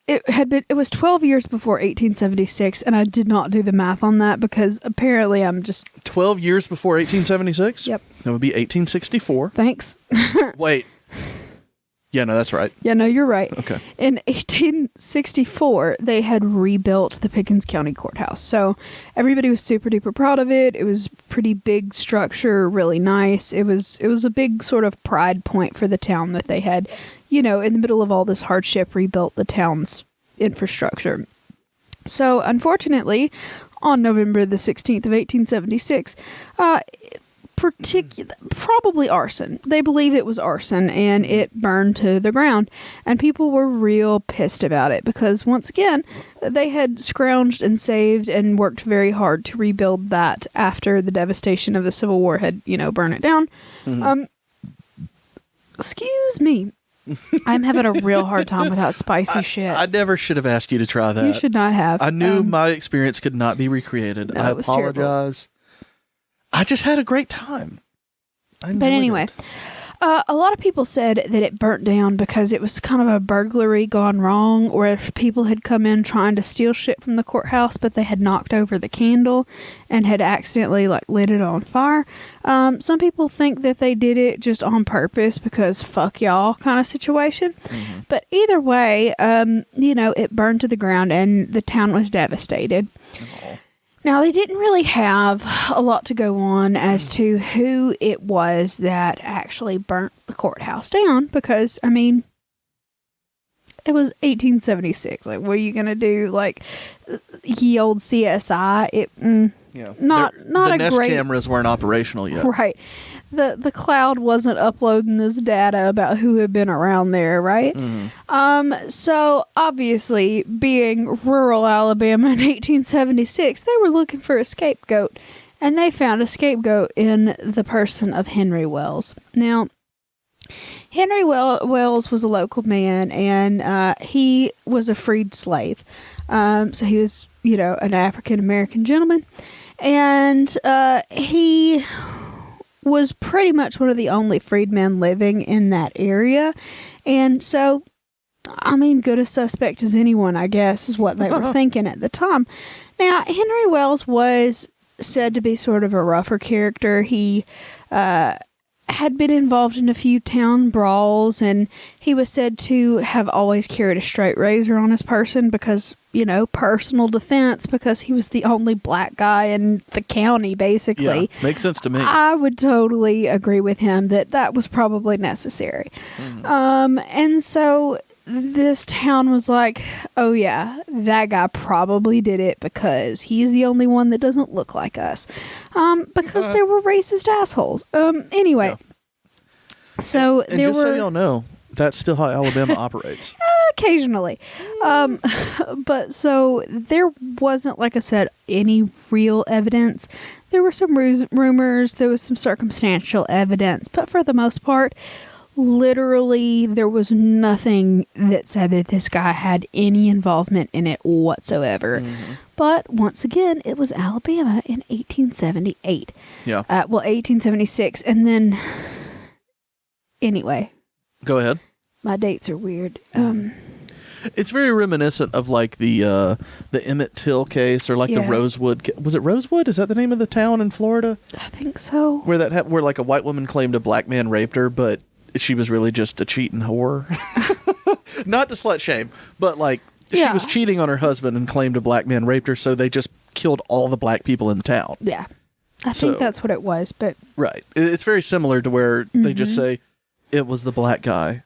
It was 12 years before 1876, and I did not do the math on that because apparently I'm just 12 years before 1876? Yep. That would be 1864. Thanks. Wait. Yeah, no, that's right. Yeah, no, you're right. Okay. In 1864, they had rebuilt the Pickens County Courthouse. So everybody was super duper proud of it. It was pretty big structure, really nice. It was a big sort of pride point for the town that they had, in the middle of all this hardship, rebuilt the town's infrastructure. So unfortunately, on November the 16th of 1876, probably arson. They believe it was arson, and it burned to the ground. And people were real pissed about it because, once again, they had scrounged and saved and worked very hard to rebuild that after the devastation of the Civil War had, burned it down. Excuse me. I'm having a real hard time with that spicy shit. I never should have asked you to try that. You should not have. I knew my experience could not be recreated. No, I it was apologize. Terrible. I just had a great time. But anyway, a lot of people said that it burnt down because it was kind of a burglary gone wrong, or if people had come in trying to steal shit from the courthouse, but they had knocked over the candle and had accidentally lit it on fire. Some people think that they did it just on purpose because fuck y'all kind of situation. Mm-hmm. But either way, it burned to the ground and the town was devastated. Oh. Now, they didn't really have a lot to go on as to who it was that actually burnt the courthouse down because, it was 1876. What are you going to do? Ye old CSI? Not the a Nest great... cameras weren't operational yet. Right. The cloud wasn't uploading this data about who had been around there, right? Mm-hmm. So, obviously, being rural Alabama in 1876, they were looking for a scapegoat, and they found a scapegoat in the person of Henry Wells. Now, Henry Wells was a local man, and he was a freed slave. So he was, an African-American gentleman, and he was pretty much one of the only freedmen living in that area. And so, good a suspect as anyone, I guess, is what they were thinking at the time. Now, Henry Wells was said to be sort of a rougher character. He had been involved in a few town brawls, and he was said to have always carried a straight razor on his person because, personal defense, because he was the only black guy in the county, basically. Yeah, makes sense to me. I would totally agree with him that was probably necessary. Mm. And so this town was like, oh yeah, that guy probably did it because he's the only one that doesn't look like us. Because they were racist assholes. Anyway. Yeah. So and just so y'all know, that's still how Alabama operates. Occasionally. But so there wasn't, like I said, any real evidence. There were some rumors, there was some circumstantial evidence, but for the most part, literally there was nothing that said that this guy had any involvement in it whatsoever. Mm-hmm. But once again, it was Alabama in 1878. Yeah. 1876. And then, anyway. Go ahead. My dates are weird. It's very reminiscent of the Emmett Till case or the Rosewood. Was it Rosewood? Is that the name of the town in Florida? I think so. Where where a white woman claimed a black man raped her, but she was really just a cheating whore. Not to slut shame, but she was cheating on her husband and claimed a black man raped her, so they just killed all the black people in the town. Yeah. I think that's what it was, but... Right. It's very similar to where they just say, it was the black guy.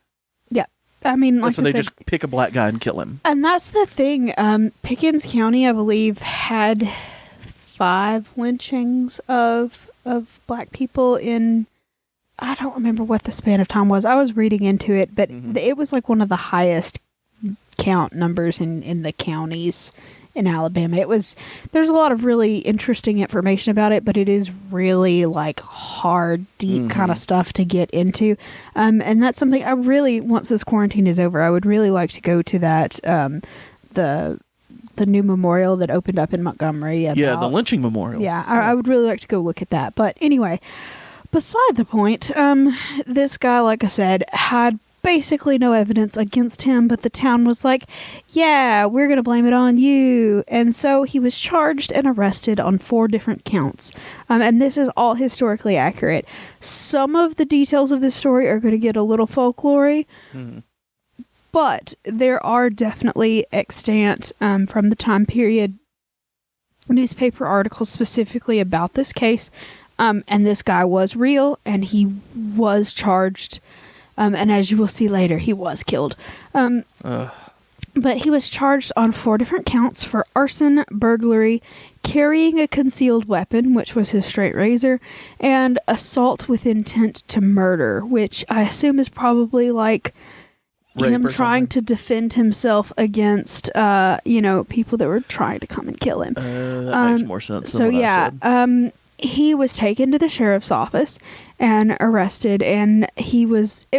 Yeah. So they just pick a black guy and kill him. And that's the thing. Pickens County, I believe, had 5 lynchings of black people in... I don't remember what the span of time was. I was reading into it, but it was one of the highest count numbers in the counties in Alabama. There's a lot of really interesting information about it, but it is really hard, deep kind of stuff to get into. And that's something I really, once this quarantine is over, I would really like to go to that, the new memorial that opened up in Montgomery. The lynching memorial. Yeah, I would really like to go look at that. But anyway, beside the point, this guy, like I said, had basically no evidence against him, but the town was like, yeah, we're going to blame it on you. And so he was charged and arrested on 4 different counts. And this is all historically accurate. Some of the details of this story are going to get a little folklore, but there are definitely extant from the time period newspaper articles specifically about this case. And this guy was real, and he was charged. And as you will see later, he was killed. But he was charged on 4 different counts for arson, burglary, carrying a concealed weapon, which was his straight razor, and assault with intent to murder, which I assume is probably like rape him or trying something? to defend himself against, people that were trying to come and kill him. That makes more sense So than what I said. he was taken to the sheriff's office and arrested, and it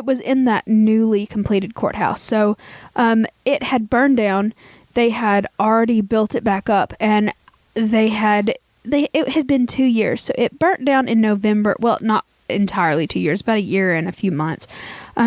was in that newly completed courthouse. So it had burned down. They had already built it back up, and it had been 2 years. So it burnt down in November. Well, not entirely 2 years, about a year and a few months.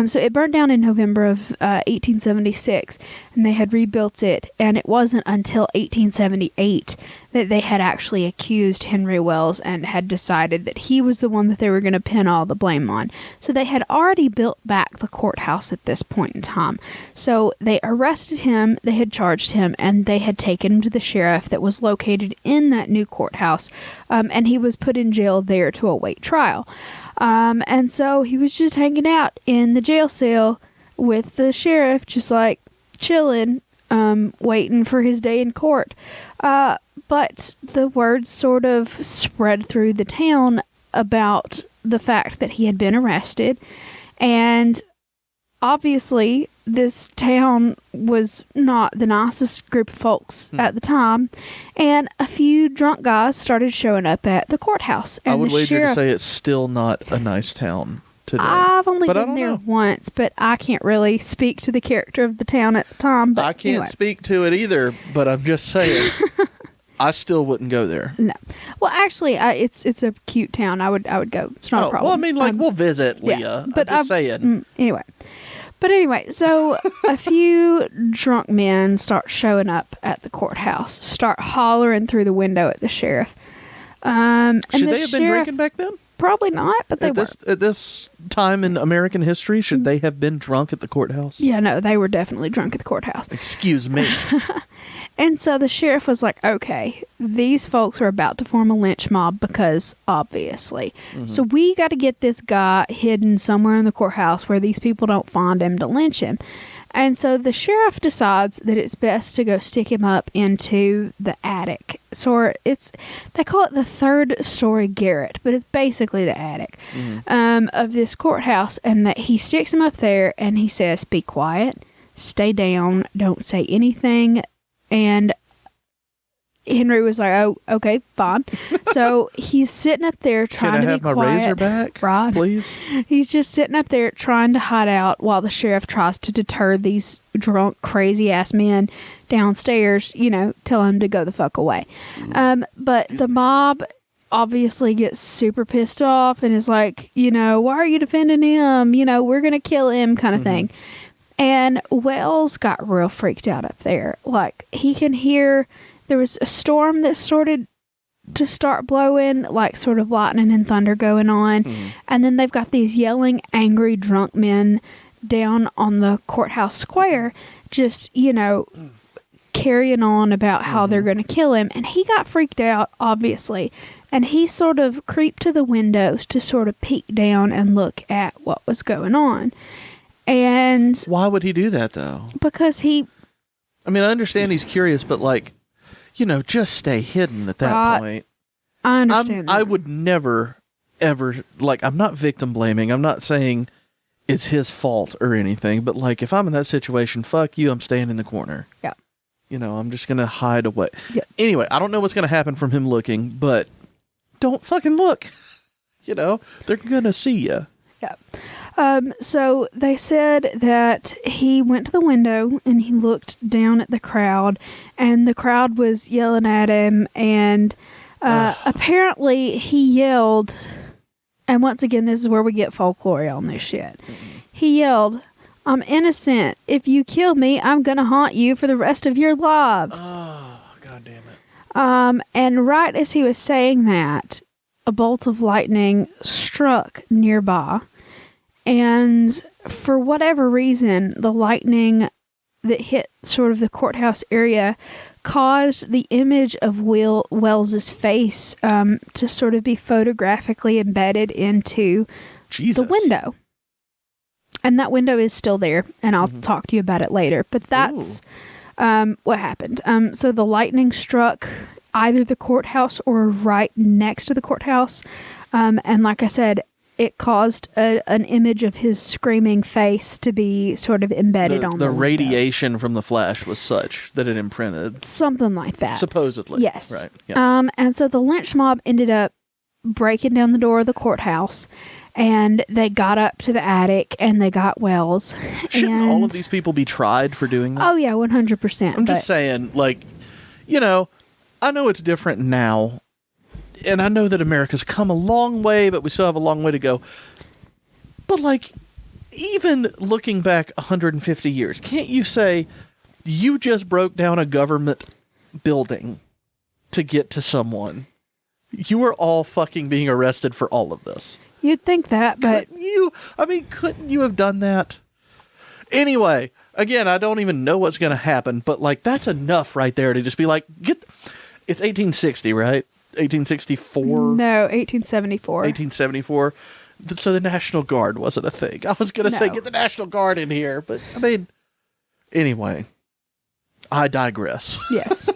So it burned down in November of 1876, and they had rebuilt it, and it wasn't until 1878 that they had actually accused Henry Wells and had decided that he was the one that they were going to pin all the blame on. So they had already built back the courthouse at this point in time. So they arrested him, they had charged him, and they had taken him to the sheriff that was located in that new courthouse, and he was put in jail there to await trial. And so he was just hanging out in the jail cell with the sheriff, just like chilling, waiting for his day in court. But the word sort of spread through the town about the fact that he had been arrested. And obviously, this town was not the nicest group of folks at the time. And a few drunk guys started showing up at the courthouse. And I would the wager sheriff, to say it's still not a nice town today. I've only But I been don't there know. once, but I can't really speak to the character of the town at the time. But I can't anyway. speak to it either, but I'm just saying, I still wouldn't go there. No. Well, actually, it's a cute town. I would go. It's not a problem. Well, I mean, we'll visit, Leah. Yeah, but I'm just saying. Anyway, so a few drunk men start showing up at the courthouse, start hollering through the window at the sheriff. And Should the they have been sheriff- drinking back then? Probably not, but they were. At this time in American history, should they have been drunk at the courthouse? Yeah, no, they were definitely drunk at the courthouse. Excuse me. And so the sheriff was like, okay, these folks are about to form a lynch mob because, obviously. So we got to get this guy hidden somewhere in the courthouse where these people don't find him to lynch him. And so the sheriff decides that it's best to go stick him up into the attic. So they call it the 3rd story garret, but it's basically the attic of this courthouse. And that he sticks him up there and he says, be quiet, stay down, don't say anything. And Henry was like, oh, okay, fine. So he's sitting up there trying to be quiet. Can I have my razor back, Rod? please? He's just sitting up there trying to hide out while the sheriff tries to deter these drunk, crazy-ass men downstairs, tell him to go the fuck away. But the mob obviously gets super pissed off and is like, why are you defending him? We're going to kill him kind of thing. And Wells got real freaked out up there. Like, he can hear there was a storm that started to start blowing, like sort of lightning and thunder going on. And then they've got these yelling, angry, drunk men down on the courthouse square, just, carrying on about how they're going to kill him. And he got freaked out, obviously. And he sort of creeped to the windows to sort of peek down and look at what was going on. And Why would he do that, though? because he, I mean, I understand he's curious, but just stay hidden at that point. I understand. I would never, ever, I'm not victim blaming. I'm not saying it's his fault or anything, but if I'm in that situation, fuck you, I'm staying in the corner. Yeah. I'm just going to hide away. Yeah. Anyway, I don't know what's going to happen from him looking, but don't fucking look. They're going to see you. Yeah. So they said that he went to the window and he looked down at the crowd, and the crowd was yelling at him, and apparently he yelled, and once again, this is where we get folklore on this shit. He yelled, I'm innocent. If you kill me, I'm going to haunt you for the rest of your lives. Oh, God damn it. And right as he was saying that, a bolt of lightning struck nearby. And for whatever reason, the lightning that hit sort of the courthouse area caused the image of Wells's face to sort of be photographically embedded into the window. And that window is still there, and I'll talk to you about it later. But that's what happened. So the lightning struck either the courthouse or right next to the courthouse. And like I said, it caused an image of his screaming face to be sort of embedded on the radiation from the flash was such that it imprinted. Something like that. Supposedly. Yes. Right. Yeah. And so the lynch mob ended up breaking down the door of the courthouse, and they got up to the attic, and they got Wells. Shouldn't all of these people be tried for doing that? Oh, yeah, 100%. I'm just saying, like, you know, I know it's different now, and I know that America's come a long way, but we still have a long way to go. But, like, even looking back 150 years, can't you say you just broke down a government building to get to someone? You were all fucking being arrested for all of this. You'd think that, but... couldn't you have done that? Anyway, again, I don't even know what's going to happen, but, like, that's enough right there to just be like, it's 1860, right? 1864? No, 1874. 1874. So the National Guard wasn't a thing. I was going to say, get the National Guard in here, but, I mean, anyway, I digress. Yes.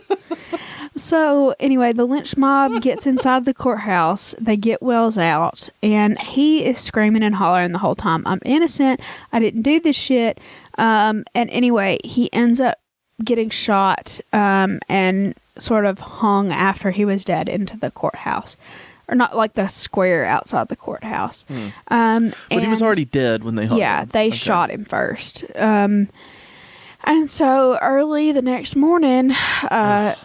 So, anyway, the lynch mob gets inside the courthouse. They get Wells out, and he is screaming and hollering the whole time, I'm innocent. I didn't do this shit. And anyway, he ends up getting shot and sort of hung after he was dead into the courthouse. Or not like the square outside the courthouse. But he was already dead when they hung him. Yeah, they shot him first. And so early the next morning,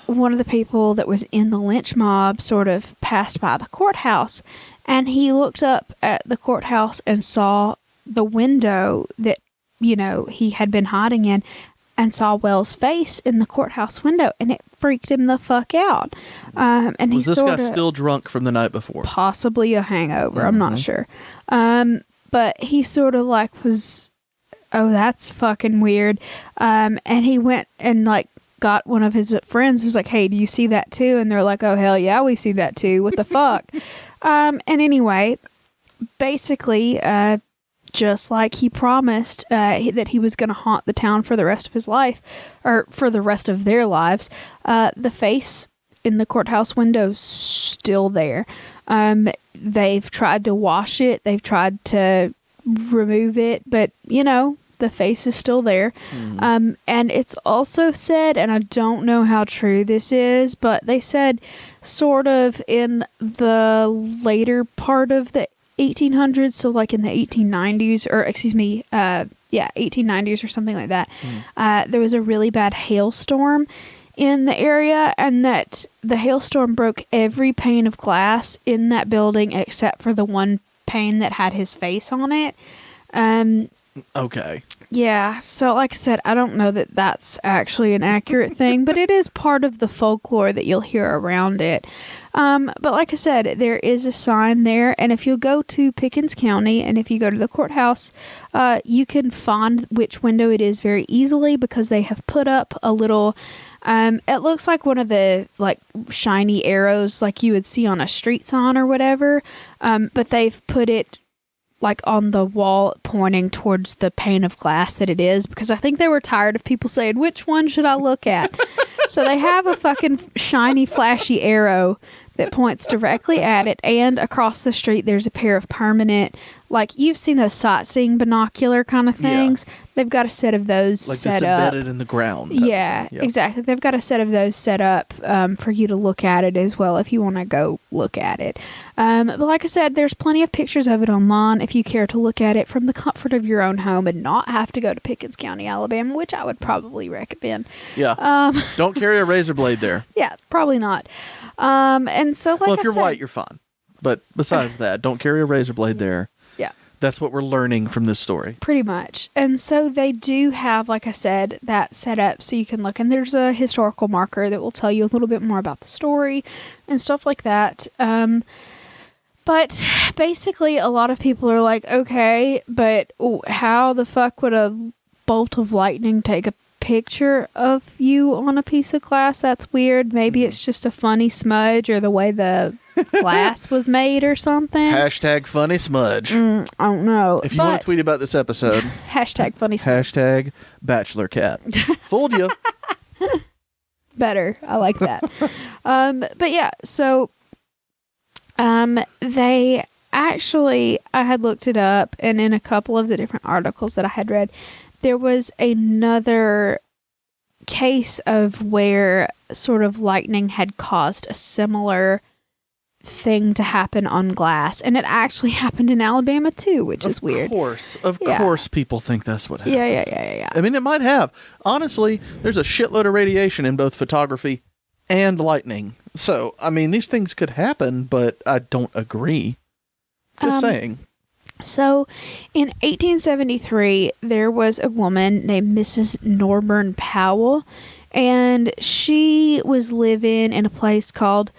one of the people that was in the lynch mob sort of passed by the courthouse, and he looked up at the courthouse and saw the window that, you know, he had been hiding in, and saw Wells' face in the courthouse window, and it freaked him the fuck out. And was this guy still drunk from the night before? Possibly a hangover. I'm not sure. But he sort of like was... Oh, that's fucking weird. And he went and like got one of his friends who was like, hey, do you see that too? And they're like, oh, hell yeah, we see that too. What the fuck? And anyway, basically, just like he promised that he was going to haunt the town for the rest of his life, or for the rest of their lives, the face in the courthouse window still there. They've tried to wash it. They've tried to remove it, but, you know, the face is still there. And it's also said, and I don't know how true this is, but they said sort of in the later part of the 1800s, so like in the 1890s, or excuse me, 1890s or something like that, there was a really bad hailstorm in the area, and that the hailstorm broke every pane of glass in that building except for the one pane that had his face on it. Okay. Yeah, so like I said, I don't know that that's actually an accurate thing, but it is part of the folklore that you'll hear around it. But like I said, there is a sign there, and if you go to Pickens County, and if you go to the courthouse, you can find which window it is very easily, because they have put up a little... it looks like one of the like shiny arrows like you would see on a street sign or whatever. But they've put it like on the wall pointing towards the pane of glass that it is, because I think they were tired of people saying, which one should I look at? So they have a fucking shiny, flashy arrow that points directly at it, and across the street there's a pair of permanent, like you've seen those sightseeing binocular kind of things. Yeah. They've got a set of those like set it's up. Embedded in the ground. Yeah, exactly. They've got a set of those set up for you to look at it as well if you want to go look at it. But like I said, there's plenty of pictures of it online if you care to look at it from the comfort of your own home and not have to go to Pickens County, Alabama, which I would probably recommend. Yeah. Don't carry a razor blade there. Yeah, probably not. And so, like if you're white, you're fine. But besides that, don't carry a razor blade there. Yeah. That's what we're learning from this story. Pretty much. And so they do have, like I said, that set up so you can look. And there's a historical marker that will tell you a little bit more about the story and stuff like that. But basically, a lot of people are like, okay, but how the fuck would a bolt of lightning take a picture of you on a piece of glass? That's weird. Maybe it's just a funny smudge or the way the glass was made or something. Hashtag funny smudge. I don't know. If you want to tweet about this episode, hashtag funny smudge. Hashtag Bachelor Cat. Fooled you. Better. I like that. But yeah, so they actually, I had looked it up, and in a couple of the different articles that I had read, there was another case of where sort of lightning had caused a similar thing to happen on glass, and it actually happened in Alabama too, which is weird. Of course people think that's what happened. Yeah. I mean, it might have. Honestly, there's a shitload of radiation in both photography and lightning. So, I mean, these things could happen, but I don't agree. Just saying. So, in 1873, there was a woman named Mrs. Norburn Powell, and she was living in a place called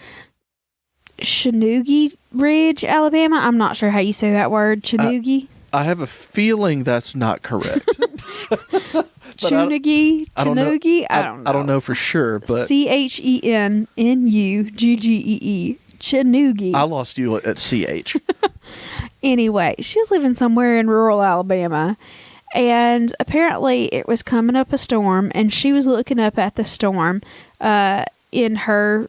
Chenoogi Ridge, Alabama. I'm not sure how you say that word. Chenoogi? I have a feeling that's not correct. Chenoogi? I don't know. I don't know for sure, but Chennuggee. Chenoogi. I lost you at CH. Anyway, she was living somewhere in rural Alabama, and apparently it was coming up a storm, and she was looking up at the storm in her,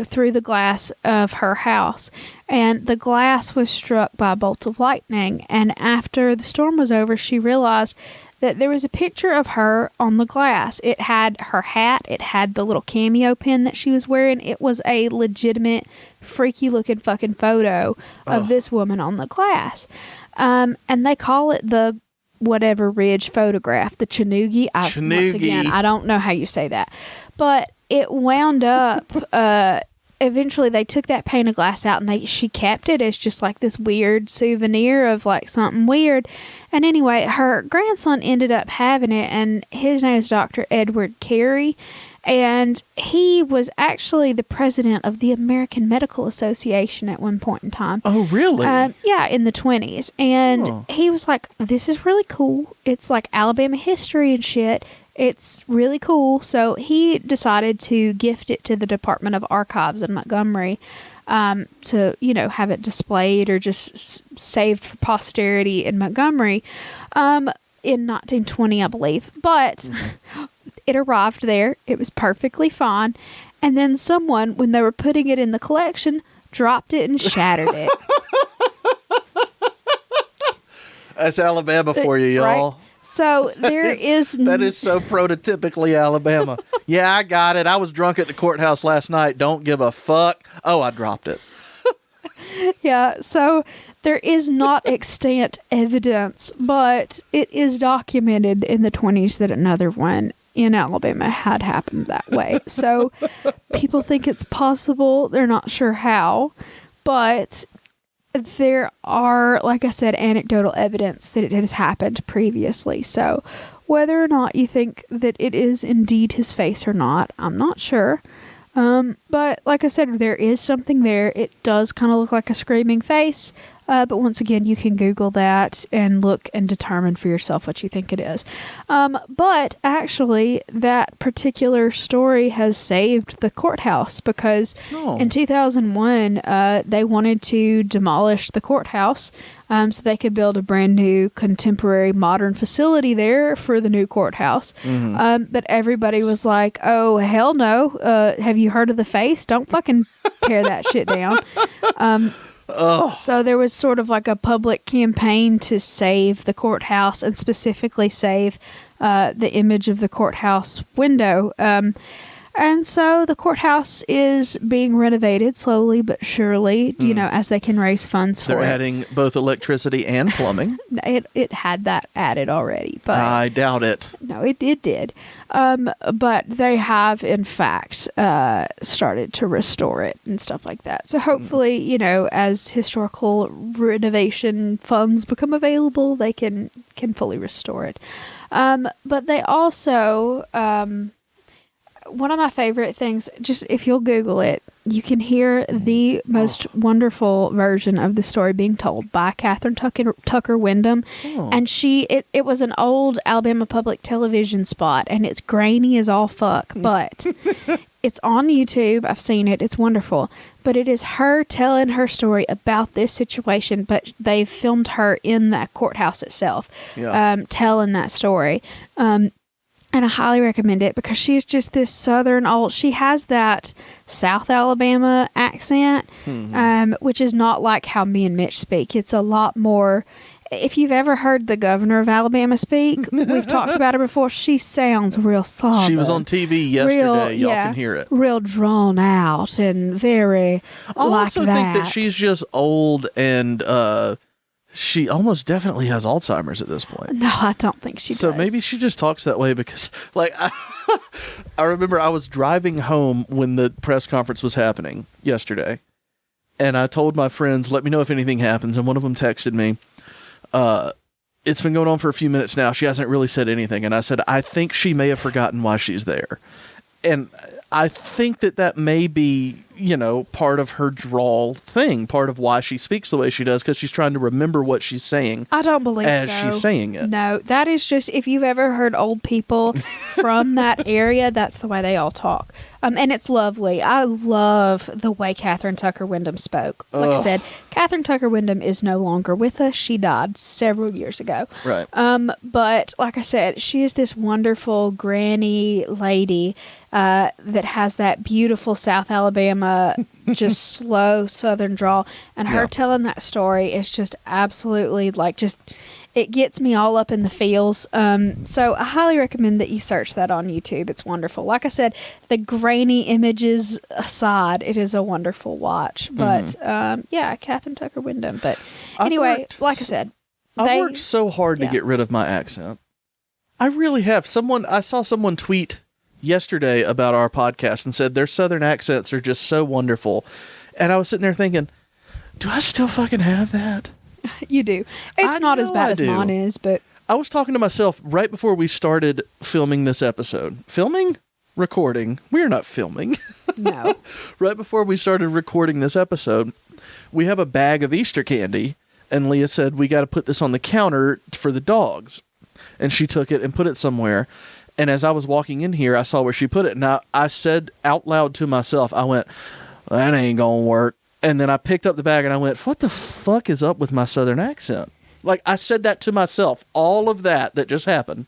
through the glass of her house, and the glass was struck by a bolt of lightning. And after the storm was over, she realized that there was a picture of her on the glass. It had her hat, it had the little cameo pin that she was wearing. It was a legitimate freaky looking fucking photo of this woman on the glass. And they call it the whatever ridge photograph, the Chenoogi. Once again, I don't know how you say that, but it wound up, eventually they took that pane of glass out, and she kept it as just like this weird souvenir of like something weird. And anyway, her grandson ended up having it, and his name is Dr. Edward Carey, and he was actually the president of the American Medical Association at one point in time. Oh, really? Yeah, in the 1920s. And he was like, this is really cool. It's like Alabama history and shit. It's really cool. So he decided to gift it to the Department of Archives in Montgomery to, have it displayed or just saved for posterity in Montgomery in 1920, I believe. But it arrived there. It was perfectly fine. And then someone, when they were putting it in the collection, dropped it and shattered it. That's Alabama for you, y'all. Right? So there is... That is so prototypically Alabama. Yeah, I got it. I was drunk at the courthouse last night. Don't give a fuck. Oh, I dropped it. Yeah, so there is not extant evidence, but it is documented in the 1920s that another one in Alabama had happened that way. So people think it's possible. They're not sure how, but there are, like I said, anecdotal evidence that it has happened previously. So whether or not you think that it is indeed his face or not, I'm not sure. But like I said, there is something there. It does kind of look like a screaming face. But once again, you can Google that and look and determine for yourself what you think it is. But actually, that particular story has saved the courthouse because in 2001, they wanted to demolish the courthouse so they could build a brand new contemporary modern facility there for the new courthouse. But everybody was like, oh, hell no. Have you heard of the face? Don't fucking tear that shit down. So there was sort of like a public campaign to save the courthouse and specifically save the image of the courthouse window. And so the courthouse is being renovated slowly but surely, as they can raise funds for it. They're adding both electricity and plumbing. It had that added already, but I doubt it. No, it did. But they have, in fact, started to restore it and stuff like that. So hopefully, as historical renovation funds become available, they can fully restore it. But they also, one of my favorite things, just if you'll Google it, you can hear the most wonderful version of the story being told by Catherine Tucker Wyndham. Oh. And it was an old Alabama public television spot, and it's grainy as all fuck, but it's on YouTube. I've seen it. It's wonderful. But it is her telling her story about this situation, but they've filmed her in that courthouse itself, telling that story. And I highly recommend it because she's just this southern she has that South Alabama accent, which is not like how me and Mitch speak. It's a lot more, if you've ever heard the governor of Alabama speak, we've talked about her before, she sounds real southern. She was on TV yesterday. Y'all can hear it. Real drawn out and very I also think that she's just old and, she almost definitely has Alzheimer's at this point. No, I don't think she does. So maybe she just talks that way because, I remember I was driving home when the press conference was happening yesterday, and I told my friends, let me know if anything happens, and one of them texted me, it's been going on for a few minutes now. She hasn't really said anything, and I said, I think she may have forgotten why she's there. And I think that may be, part of her drawl thing, part of why she speaks the way she does, because she's trying to remember what she's saying. I don't believe as she's saying it. No, that is just, if you've ever heard old people from that area, that's the way they all talk. And it's lovely. I love the way Catherine Tucker Wyndham spoke. Like I said, Catherine Tucker Wyndham is no longer with us. She died several years ago. Right. But like I said, she is this wonderful granny lady that has that beautiful South Alabama, just slow Southern drawl. And her telling that story is just absolutely it gets me all up in the feels. So I highly recommend that you search that on YouTube. It's wonderful. Like I said, the grainy images aside, it is a wonderful watch. But Catherine Tucker Wyndham. But anyway, like I said, I worked so hard to get rid of my accent. I really have. I saw someone tweet yesterday about our podcast and said their Southern accents are just so wonderful. And I was sitting there thinking, do I still fucking have that? You do. It's not as bad as mine is, but I was talking to myself right before we started filming this episode. Recording. We are not filming. No. Right before we started recording this episode, we have a bag of Easter candy, and Leah said, we got to put this on the counter for the dogs. And she took it and put it somewhere. And as I was walking in here, I saw where she put it. And I said out loud to myself, I went, that ain't going to work. And then I picked up the bag and I went, what the fuck is up with my Southern accent? I said that to myself. All of that just happened.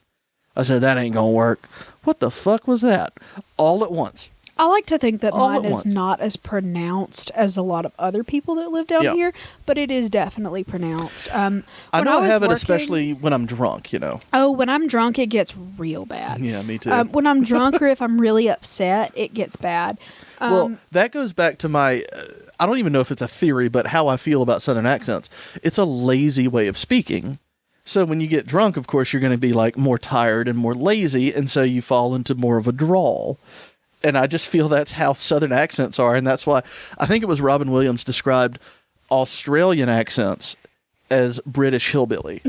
I said, that ain't going to work. What the fuck was that? All at once. I like to think that mine is not as pronounced as a lot of other people that live down here, but it is definitely pronounced. I know I have it especially when I'm drunk, Oh, when I'm drunk, it gets real bad. Yeah, me too. When I'm drunk or if I'm really upset, it gets bad. Well, that goes back to my, I don't even know if it's a theory, but how I feel about Southern accents. It's a lazy way of speaking. So when you get drunk, of course, you're going to be more tired and more lazy, and so you fall into more of a drawl. And I just feel that's how Southern accents are, and that's why I think it was Robin Williams described Australian accents as British hillbilly.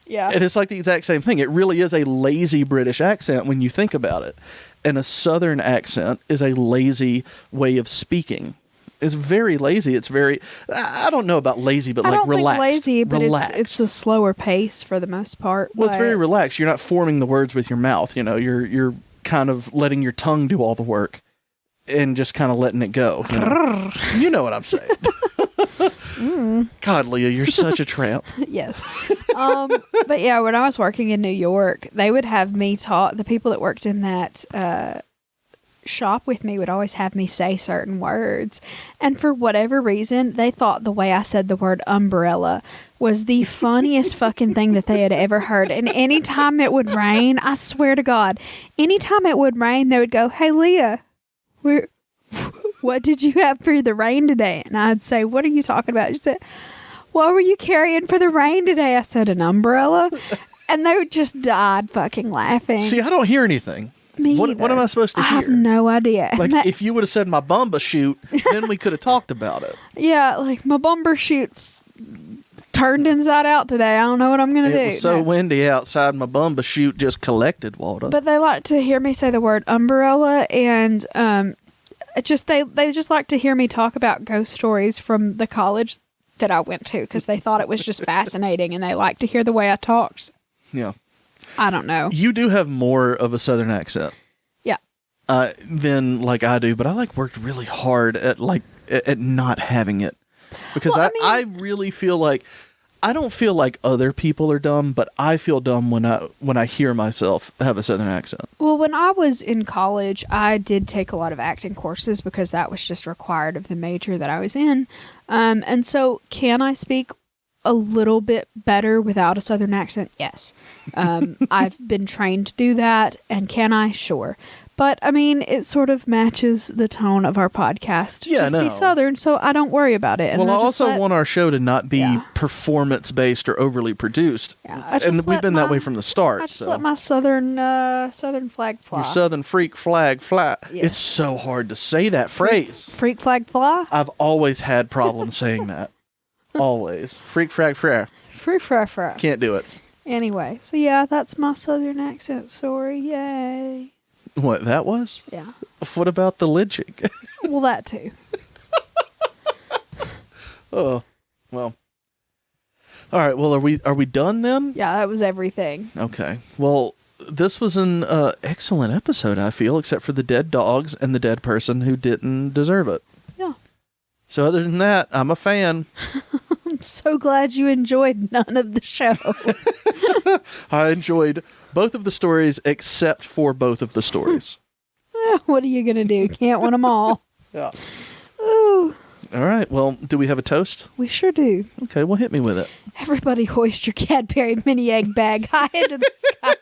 Yeah. And it's the exact same thing. It really is a lazy British accent when you think about it. And a Southern accent is a lazy way of speaking. It's very lazy. It's very, I don't know about lazy, but relaxed. I don't think lazy, but it's a slower pace for the most part. Well, it's very relaxed. You're not forming the words with your mouth. You're kind of letting your tongue do all the work and just kind of letting it go. You know what I'm saying. God, Leah, you're such a tramp. Yes. But yeah, when I was working in New York, they would have me talk. The people that worked in that shop with me would always have me say certain words. And for whatever reason, they thought the way I said the word umbrella was the funniest fucking thing that they had ever heard. And anytime it would rain, I swear to God, anytime it would rain, they would go, "Hey, Leah, what did you have for the rain today? And I'd say, what are you talking about? She said, what were you carrying for the rain today? I said, an umbrella. And they just died fucking laughing. See, I don't hear anything. Me What either. am I supposed to hear? I have no idea. Like, if you would have said my bumba shoot, then we could have talked about it. Yeah, like my bumper shoots turned inside out today. I don't know what I'm going to do. It was so windy outside, my bumba chute just collected water. But they like to hear me say the word umbrella, and they just like to hear me talk about ghost stories from the college that I went to because they thought it was just fascinating, and they like to hear the way I talk. Yeah. I don't know. You do have more of a southern accent. Yeah. Than like I do, but I worked really hard at not having it. Because I really feel like I don't feel like other people are dumb, but I feel dumb when I hear myself have a southern accent. Well, when I was in college, I did take a lot of acting courses because that was just required of the major that I was in. And so can I speak a little bit better without a southern accent? Yes. I've been trained to do that. And can I? Sure. But, I mean, it sort of matches the tone of our podcast to just be Southern, so I don't worry about it. And well, I also want our show to not be performance-based or overly produced. Yeah, and we've been that way from the start. I just let my Southern flag fly. Your Southern freak flag fly. Yes. It's so hard to say that phrase. Freak flag fly? I've always had problems saying that. Always. Freak flag fly. Freak flag fly. Can't do it. Anyway, so yeah, that's my Southern accent story. Yay. What, that was? Yeah. What about the lynching? Well, that too. Oh, well. All right. Well, are we done then? Yeah, that was everything. Okay. Well, this was an excellent episode, I feel, except for the dead dogs and the dead person who didn't deserve it. Yeah. So other than that, I'm a fan. I'm so glad you enjoyed none of the show. I enjoyed both of the stories except for both of the stories. What are you going to do? Can't win them all. Yeah. Ooh. All right. Well, do we have a toast? We sure do. Okay. Well, hit me with it. Everybody hoist your Cadbury mini egg bag high into the sky.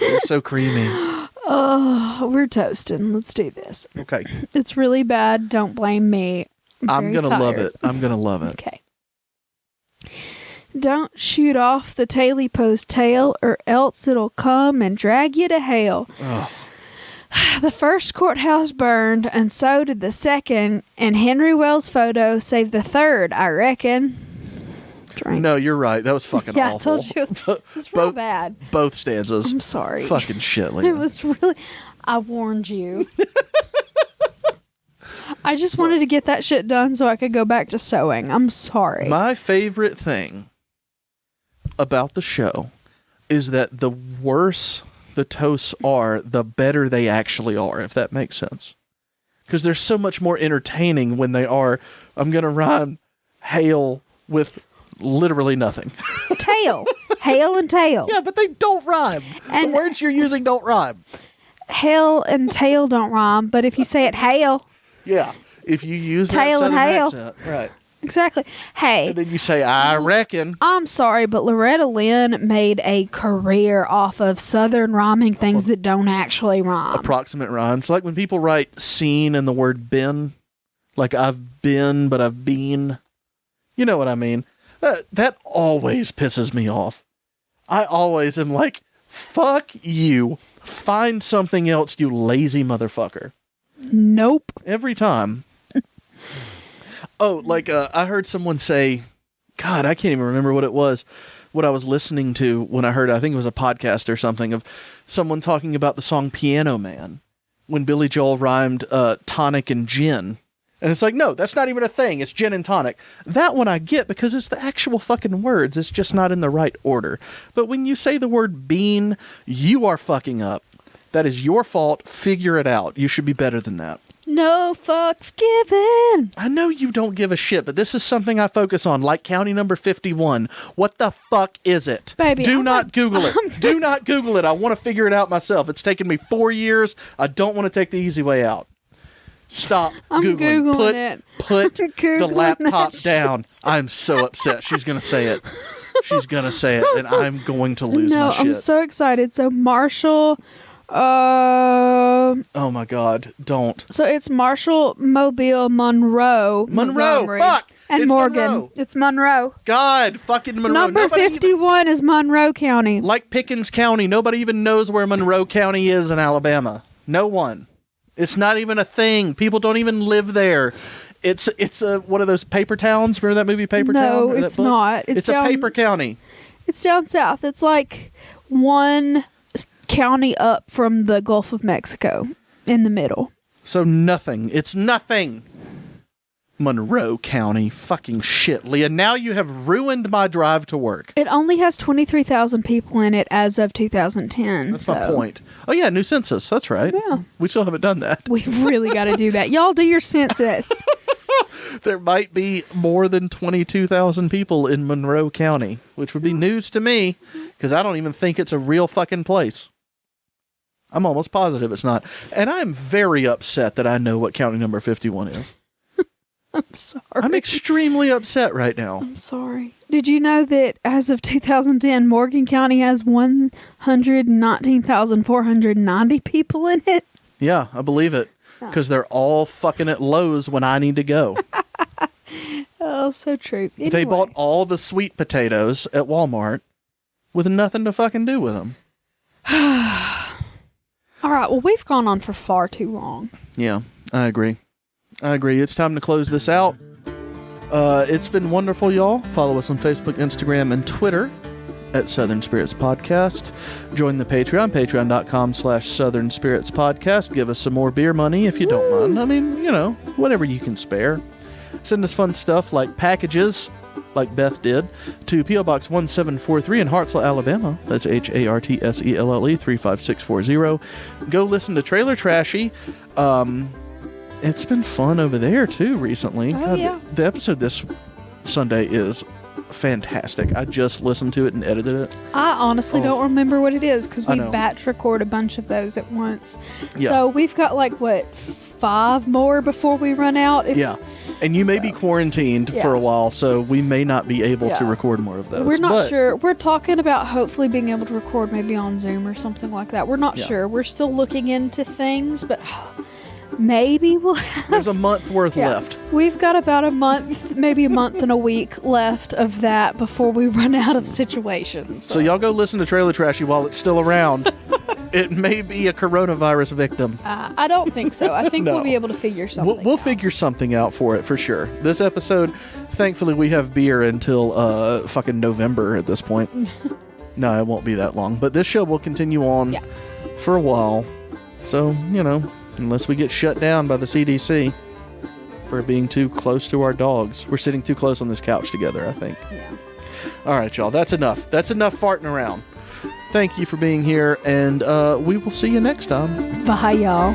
You're so creamy. Oh, we're toasting. Let's do this. Okay. It's really bad. Don't blame me. I'm going to love it. I'm going to love it. Okay. Don't shoot off the taily post tail or else it'll come and drag you to hell. Oh. The first courthouse burned and so did the second, and Henry Wells' photo saved the third, I reckon. Drink. No, you're right. That was fucking yeah, awful. I told you it was real bad. Both stanzas. I'm sorry. Fucking shit, Lena. It was really... I warned you. I just wanted to get that shit done so I could go back to sewing. I'm sorry. My favorite thing about the show is that the worse the toasts are, the better they actually are, if that makes sense. Because they're so much more entertaining when they are, I'm going to rhyme hail with literally nothing. Tail. Hail and tail. Yeah, but they don't rhyme. And the words you're using don't rhyme. Hail and tail don't rhyme, but if you say it hail... Yeah, if you use tail that and southern hail. accent. Right. Exactly. Hey. And then you say, I reckon. I'm sorry, but Loretta Lynn made a career off of southern rhyming things that don't actually rhyme. Approximate rhymes. Like when people write seen in the word been. Like I've been, but I've been. You know what I mean? That always pisses me off. I always am like, fuck you. Find something else, you lazy motherfucker. Nope. Every time. Oh, like I heard someone say, God, I can't even remember what it was, what I was listening to when I heard, I think it was a podcast or something, of someone talking about the song Piano Man, when Billy Joel rhymed tonic and gin. And it's like, no, that's not even a thing. It's gin and tonic. That one I get because it's the actual fucking words. It's just not in the right order. But when you say the word bean, you are fucking up. That is your fault. Figure it out. You should be better than that. No fucks given. I know you don't give a shit, but this is something I focus on, like county number 51. What the fuck is it? Baby, Do not Google it. Do not Google it. I want to figure it out myself. It's taken me 4 years. I don't want to take the easy way out. Stop Googling. Put the laptop down. I'm so upset. She's going to say it. She's going to say it, and I'm going to lose my shit. I'm so excited. So Marshall Oh my God! Don't. So it's Marshall, Mobile, Monroe, Montgomery, Fuck, and it's Morgan. Monroe. It's Monroe. God, fucking Monroe. Number Nobody 51 is Monroe County. like Pickens County. Nobody even knows where Monroe County is in Alabama. No one. It's not even a thing. People don't even live there. It's one of those paper towns. Remember that movie Paper Town? No, Or that it's book? not. It's a paper county. It's down south. It's like one county up from the Gulf of Mexico in the middle. So nothing. It's nothing. Monroe County. Fucking shit, Leah. Now you have ruined my drive to work. It only has 23,000 people in it as of 2010. That's my point. Oh, yeah, new census. That's right. Yeah. We still haven't done that. We've really got to do that. Y'all do your census. There might be more than 22,000 people in Monroe County, which would be news to me because I don't even think it's a real fucking place. I'm almost positive it's not. And I'm very upset that I know what county number 51 is. I'm sorry. I'm extremely upset right now. I'm sorry. Did you know that as of 2010, Morgan County has 119,490 people in it? Yeah, I believe it. Because they're all fucking at Lowe's when I need to go. Oh, so true. Anyway. They bought all the sweet potatoes at Walmart with nothing to fucking do with them. All right, well, we've gone on for far too long. Yeah, I agree. It's time to close this out. It's been wonderful, y'all. Follow us on Facebook, Instagram, and Twitter at Southern Spirits Podcast. Join the Patreon, patreon.com/Southern Spirits Podcast. Give us some more beer money if you don't mind. I mean, whatever you can spare. Send us fun stuff like packages, like Beth did, to P.O. Box 1743 in Hartselle, Alabama. That's Hartselle 35640. Go listen to Trailer Trashy. It's been fun over there, too, recently. Oh, yeah. The episode this Sunday is fantastic. I just listened to it and edited it. I honestly don't remember what it is because we know. batch record a bunch of those at once. Yeah. So we've got 5 more before we run out. Yeah. And you may be quarantined for a while, so we may not be able to record more of those. We're not sure. We're talking about hopefully being able to record maybe on Zoom or something like that. We're not sure. We're still looking into things, but maybe we'll have... There's a month worth left. We've got about a month, maybe a month and a week left of that before we run out of situations. So y'all go listen to Trailer Trashy while it's still around. It may be a coronavirus victim. I don't think so. I think we'll be able to figure something We'll out. figure something out for it, for sure. This episode, thankfully, we have beer until fucking November at this point. No, it won't be that long. But this show will continue on for a while. So, unless we get shut down by the CDC for being too close to our dogs. We're sitting too close on this couch together, I think. Yeah. All right, y'all. That's enough. That's enough farting around. Thank you for being here, and we will see you next time. Bye, y'all.